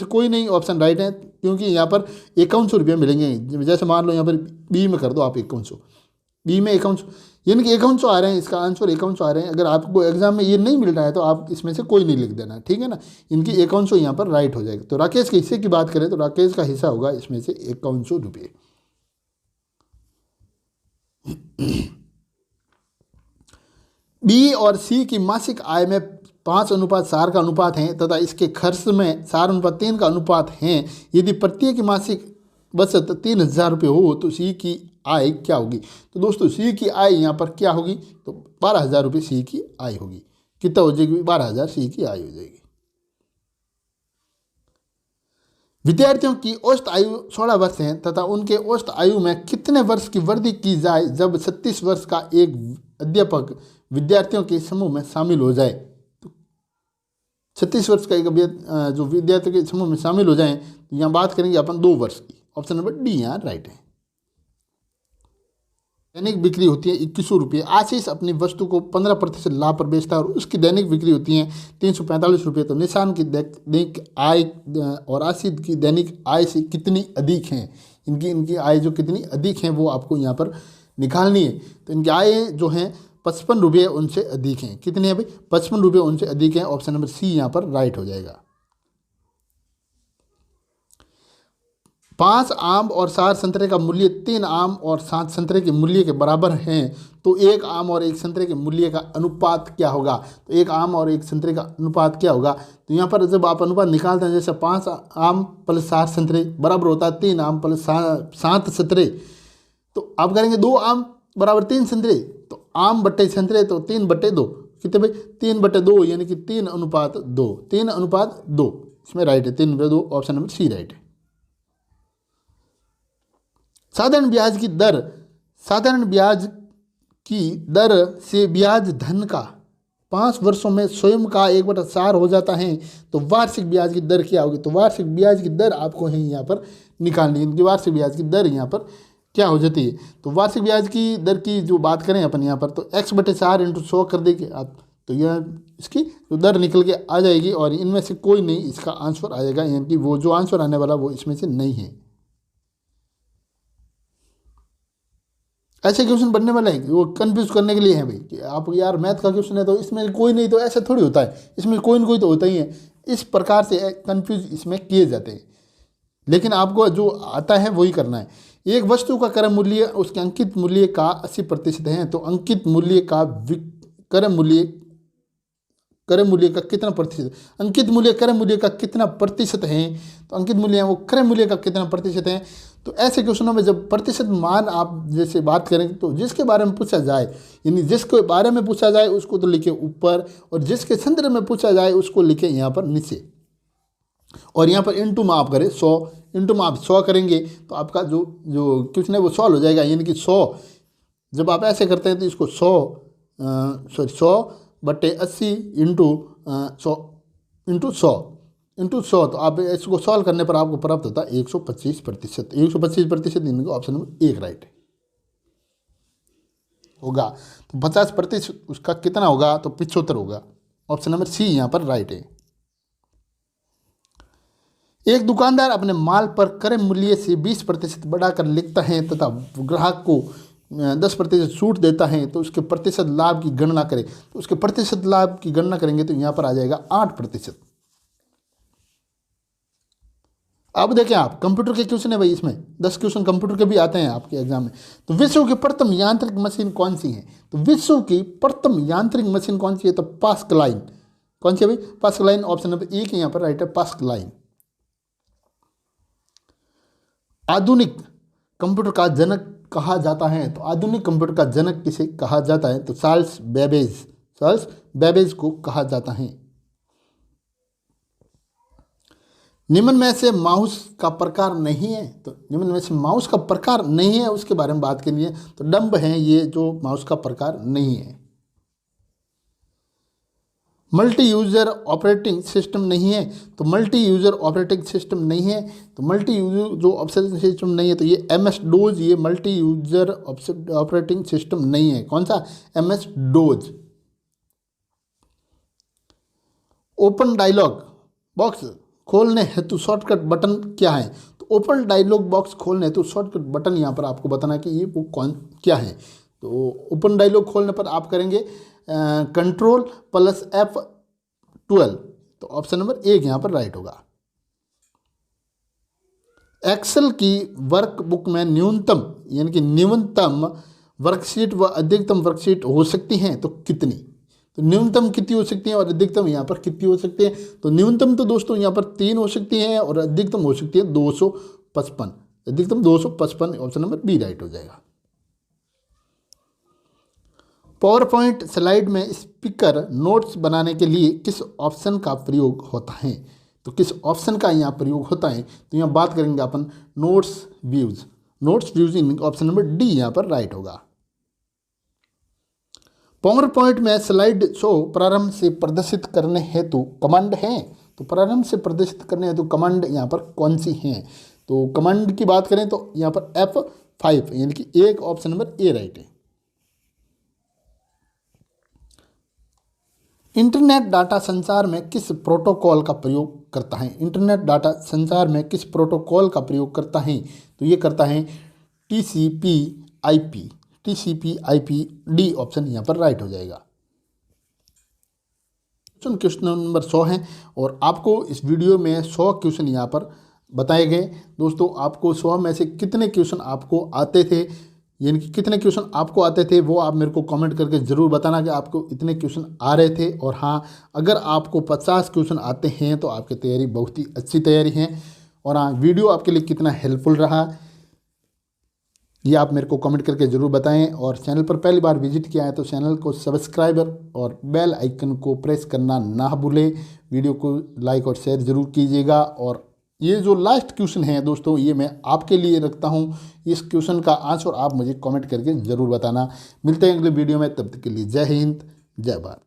कोई नहीं ऑप्शन राइट है, क्योंकि यहाँ पर 5100 रुपया मिलेंगे। जैसे मान लो यहाँ पर बी में कर दो आप 5100, बी में 5100, यानी कि 5100 आ रहे हैं, इसका आंसर 5100 आ रहे हैं। अगर आपको एग्जाम में ये नहीं मिल रहा है तो आप इसमें से कोई नहीं लिख देना, ठीक है ना। इनकी 5100 यहाँ पर राइट हो जाएगा। तो राकेश के हिस्से की बात करें तो राकेश का हिस्सा होगा इसमें से 5100 रुपये। बी और सी की मासिक आय में 5:4 का अनुपात है तथा इसके खर्च में 4:3 का अनुपात है, यदि प्रत्येक मासिक बचत 3,000 रुपये हो तो सी की आय क्या होगी। तो दोस्तों सी की आय यहाँ पर क्या होगी, तो 12,000 रुपये सी की आय होगी। कितना हो जाएगी, 12,000 सी की आय हो जाएगी। विद्यार्थियों की औसत आयु 16 वर्ष है तथा उनके औसत आयु में कितने वर्ष की वृद्धि की जाए जब 36 वर्ष का एक अध्यापक विद्यार्थियों के समूह में शामिल हो जाए। तो 36 वर्ष का एक जो विद्यार्थियों के समूह में शामिल हो जाए, तो यहाँ बात करेंगे अपन 2 वर्ष की। ऑप्शन नंबर डी यहाँ राइट है। दैनिक बिक्री होती है 2100 रुपये। आशीष अपनी वस्तु को 15% लाभ पर बेचता है और उसकी दैनिक बिक्री होती है 345 रुपये। तो निशान की दैनिक आय और आशीष की दैनिक आय से कितनी अधिक हैं, इनकी आय जो कितनी अधिक हैं वो आपको यहाँ पर निकालनी है। तो इनकी आय जो हैं 55 रुपये उनसे अधिक हैं। कितने हैं भाई, 55 रुपये उनसे अधिक हैं। ऑप्शन नंबर सी यहाँ पर राइट हो जाएगा। 5 आम और 4 संतरे का मूल्य 3 आम और 7 संतरे के मूल्य के बराबर हैं, तो 1 आम और 1 संतरे के मूल्य का अनुपात क्या होगा। तो 1 आम और 1 संतरे का अनुपात क्या होगा, तो यहाँ पर जब आप अनुपात निकालते हैं, जैसे 5 आम प्लस 4 संतरे बराबर होता है 3 आम प्लस 7 संतरे, तो आप करेंगे 2 आम बराबर 3 संतरे, तो आम बट्टे संतरे तो 3/2। कितने भाई, 3/2 यानी कि 3:2। 3:2 इसमें राइट है, 3/2 ऑप्शन नंबर सी राइट है। साधारण ब्याज की दर से ब्याज धन का 5 वर्षों में स्वयं का 1/4 हो जाता है, तो वार्षिक ब्याज की दर क्या होगी। तो वार्षिक ब्याज की दर आपको है यहाँ पर निकालनी है। वार्षिक ब्याज की दर यहाँ पर क्या हो जाती है, तो वार्षिक ब्याज की दर की जो बात करें अपन यहाँ पर, तो x/4 × 100 कर देंगे आप, तो यह इसकी जो दर निकल के आ जाएगी और इनमें से कोई नहीं इसका आंसर आएगा, यानी कि वो जो आंसर आने वाला वो इसमें से नहीं है। ऐसे क्वेश्चन बनने वाला है वो कंफ्यूज करने के लिए है भाई, कि आप यार मैथ का क्वेश्चन है तो इसमें कोई नहीं, तो ऐसा थोड़ी होता है, इसमें कोई ना कोई तो होता ही है। इस प्रकार से कंफ्यूज इसमें किए जाते हैं, लेकिन आपको जो आता है वही करना है। एक वस्तु का क्रय मूल्य उसके अंकित मूल्य का 80% है, तो अंकित मूल्य का क्रय मूल्य का कितना प्रतिशत, अंकित मूल्य क्रय मूल्य का कितना प्रतिशत है, तो अंकित मूल्य है वो क्रय मूल्य का कितना प्रतिशत है। तो ऐसे क्वेश्चनों में जब प्रतिशत मान आप जैसे बात करेंगे, तो जिसके बारे में पूछा जाए, यानी जिसके बारे में पूछा जाए उसको तो लिखे ऊपर, और जिसके संदर्भ में पूछा जाए उसको लिखे यहाँ पर नीचे, और यहाँ पर इंटू में आप करें 100, इंटू में आप 100 करेंगे तो आपका जो क्वेश्चन है वो सॉल्व हो जाएगा। यानी कि 100 जब आप ऐसे करते हैं तो इसको 100/80 इंटू 100 तो आप इसको सॉल्व करने पर आपको प्राप्त होता है 125%। 125% इनको ऑप्शन नंबर 1 राइट है होगा। तो 50% उसका कितना होगा, तो 75 होगा। ऑप्शन नंबर सी यहाँ पर राइट है। एक दुकानदार अपने माल पर क्रय मूल्य से 20% बढ़ाकर लिखता है तथा ग्राहक को 10% छूट देता है, तो उसके प्रतिशत लाभ की गणना करें। तो उसके प्रतिशत लाभ की गणना करेंगे तो यहाँ पर आ जाएगा 8%। अब देखें आप, कंप्यूटर के क्वेश्चन है भाई, इसमें 10 क्वेश्चन कंप्यूटर के भी आते हैं आपके एग्जाम में। तो विश्व की प्रथम यांत्रिक मशीन कौन सी है, तो विश्व की प्रथम यांत्रिक मशीन कौन सी है, तो पास्कलाइन। कौन सी है भाई, पास्कलाइन। ऑप्शन नंबर 1 यहाँ पर राइट है, पास्कलाइन। आधुनिक कंप्यूटर का जनक कहा जाता है, तो आधुनिक कंप्यूटर का जनक किसे कहा जाता है, तो चार्ल्स बेबेज को कहा जाता है। निम्न में से माउस का प्रकार नहीं है, तो निम्न में से माउस का प्रकार नहीं है उसके बारे में बात करनी है, तो डंब है ये जो माउस का प्रकार नहीं है। मल्टी यूजर ऑपरेटिंग सिस्टम नहीं है, तो मल्टी यूजर ऑपरेटिंग सिस्टम नहीं है, तो मल्टी यूजर जो ऑपरेटिंग सिस्टम नहीं है, तो ये MS डोज, ये मल्टी यूजर ऑपरेटिंग सिस्टम नहीं है। कौन सा, MS DOS. Open dialog box खोलने हेतु शॉर्टकट बटन क्या है, तो ओपन डायलॉग बॉक्स खोलने हेतु शॉर्टकट बटन यहाँ पर आपको बताना है कि ये वो क्या है। तो ओपन डायलॉग खोलने पर आप करेंगे कंट्रोल प्लस F12, तो ऑप्शन नंबर 1 यहाँ पर राइट होगा। एक्सेल की वर्कबुक में न्यूनतम यानी कि न्यूनतम वर्कशीट व अधिकतम वर्कशीट हो सकती हैं, तो कितनी, तो न्यूनतम कितनी हो सकती है और अधिकतम यहाँ पर कितनी हो सकती है? तो न्यूनतम तो दोस्तों यहाँ पर 3 हो सकती है और अधिकतम हो सकती है 255। अधिकतम 255, ऑप्शन नंबर बी राइट हो जाएगा। पावर पॉइंट स्लाइड में स्पीकर नोट्स बनाने के लिए किस ऑप्शन का प्रयोग होता है? तो किस ऑप्शन का यहाँ प्रयोग होता है? तो यहाँ बात करेंगे अपन notes views. Notes views in option number D यहाँ पर राइट होगा। पावर पॉइंट में स्लाइड शो प्रारंभ से प्रदर्शित करने हेतु कमांड है। तो प्रारंभ से प्रदर्शित करने हेतु कमांड यहाँ पर कौन सी हैं? तो कमांड की बात करें तो यहाँ पर F5 यानी कि एक, ऑप्शन नंबर ए राइट है। इंटरनेट डाटा संचार में किस प्रोटोकॉल का प्रयोग करता है? इंटरनेट डाटा संचार में किस प्रोटोकॉल का प्रयोग करता है? तो ये करता है TCP/IP। TCP/IP डी ऑप्शन यहाँ पर राइट हो जाएगा। क्वेश्चन नंबर 100 है और आपको इस वीडियो में 100 क्वेश्चन यहाँ पर बताए गए। दोस्तों आपको 100 में से कितने क्वेश्चन आपको आते थे, यानी कि कितने क्वेश्चन आपको आते थे, वो आप मेरे को कमेंट करके ज़रूर बताना कि आपको इतने क्वेश्चन आ रहे थे। और हाँ, अगर आपको 50 क्वेश्चन आते हैं तो आपकी तैयारी बहुत ही अच्छी तैयारी है। और हाँ, वीडियो आपके लिए कितना हेल्पफुल रहा ये आप मेरे को कमेंट करके ज़रूर बताएं। और चैनल पर पहली बार विजिट किया है तो चैनल को सब्सक्राइबर और बेल आइकन को प्रेस करना ना भूलें। वीडियो को लाइक और शेयर ज़रूर कीजिएगा। और ये जो लास्ट क्वेश्चन है दोस्तों, ये मैं आपके लिए रखता हूँ। इस क्वेश्चन का आंसर आप मुझे कमेंट करके ज़रूर बताना। मिलते हैं अगले वीडियो में, तब तक के लिए जय हिंद, जय भारत।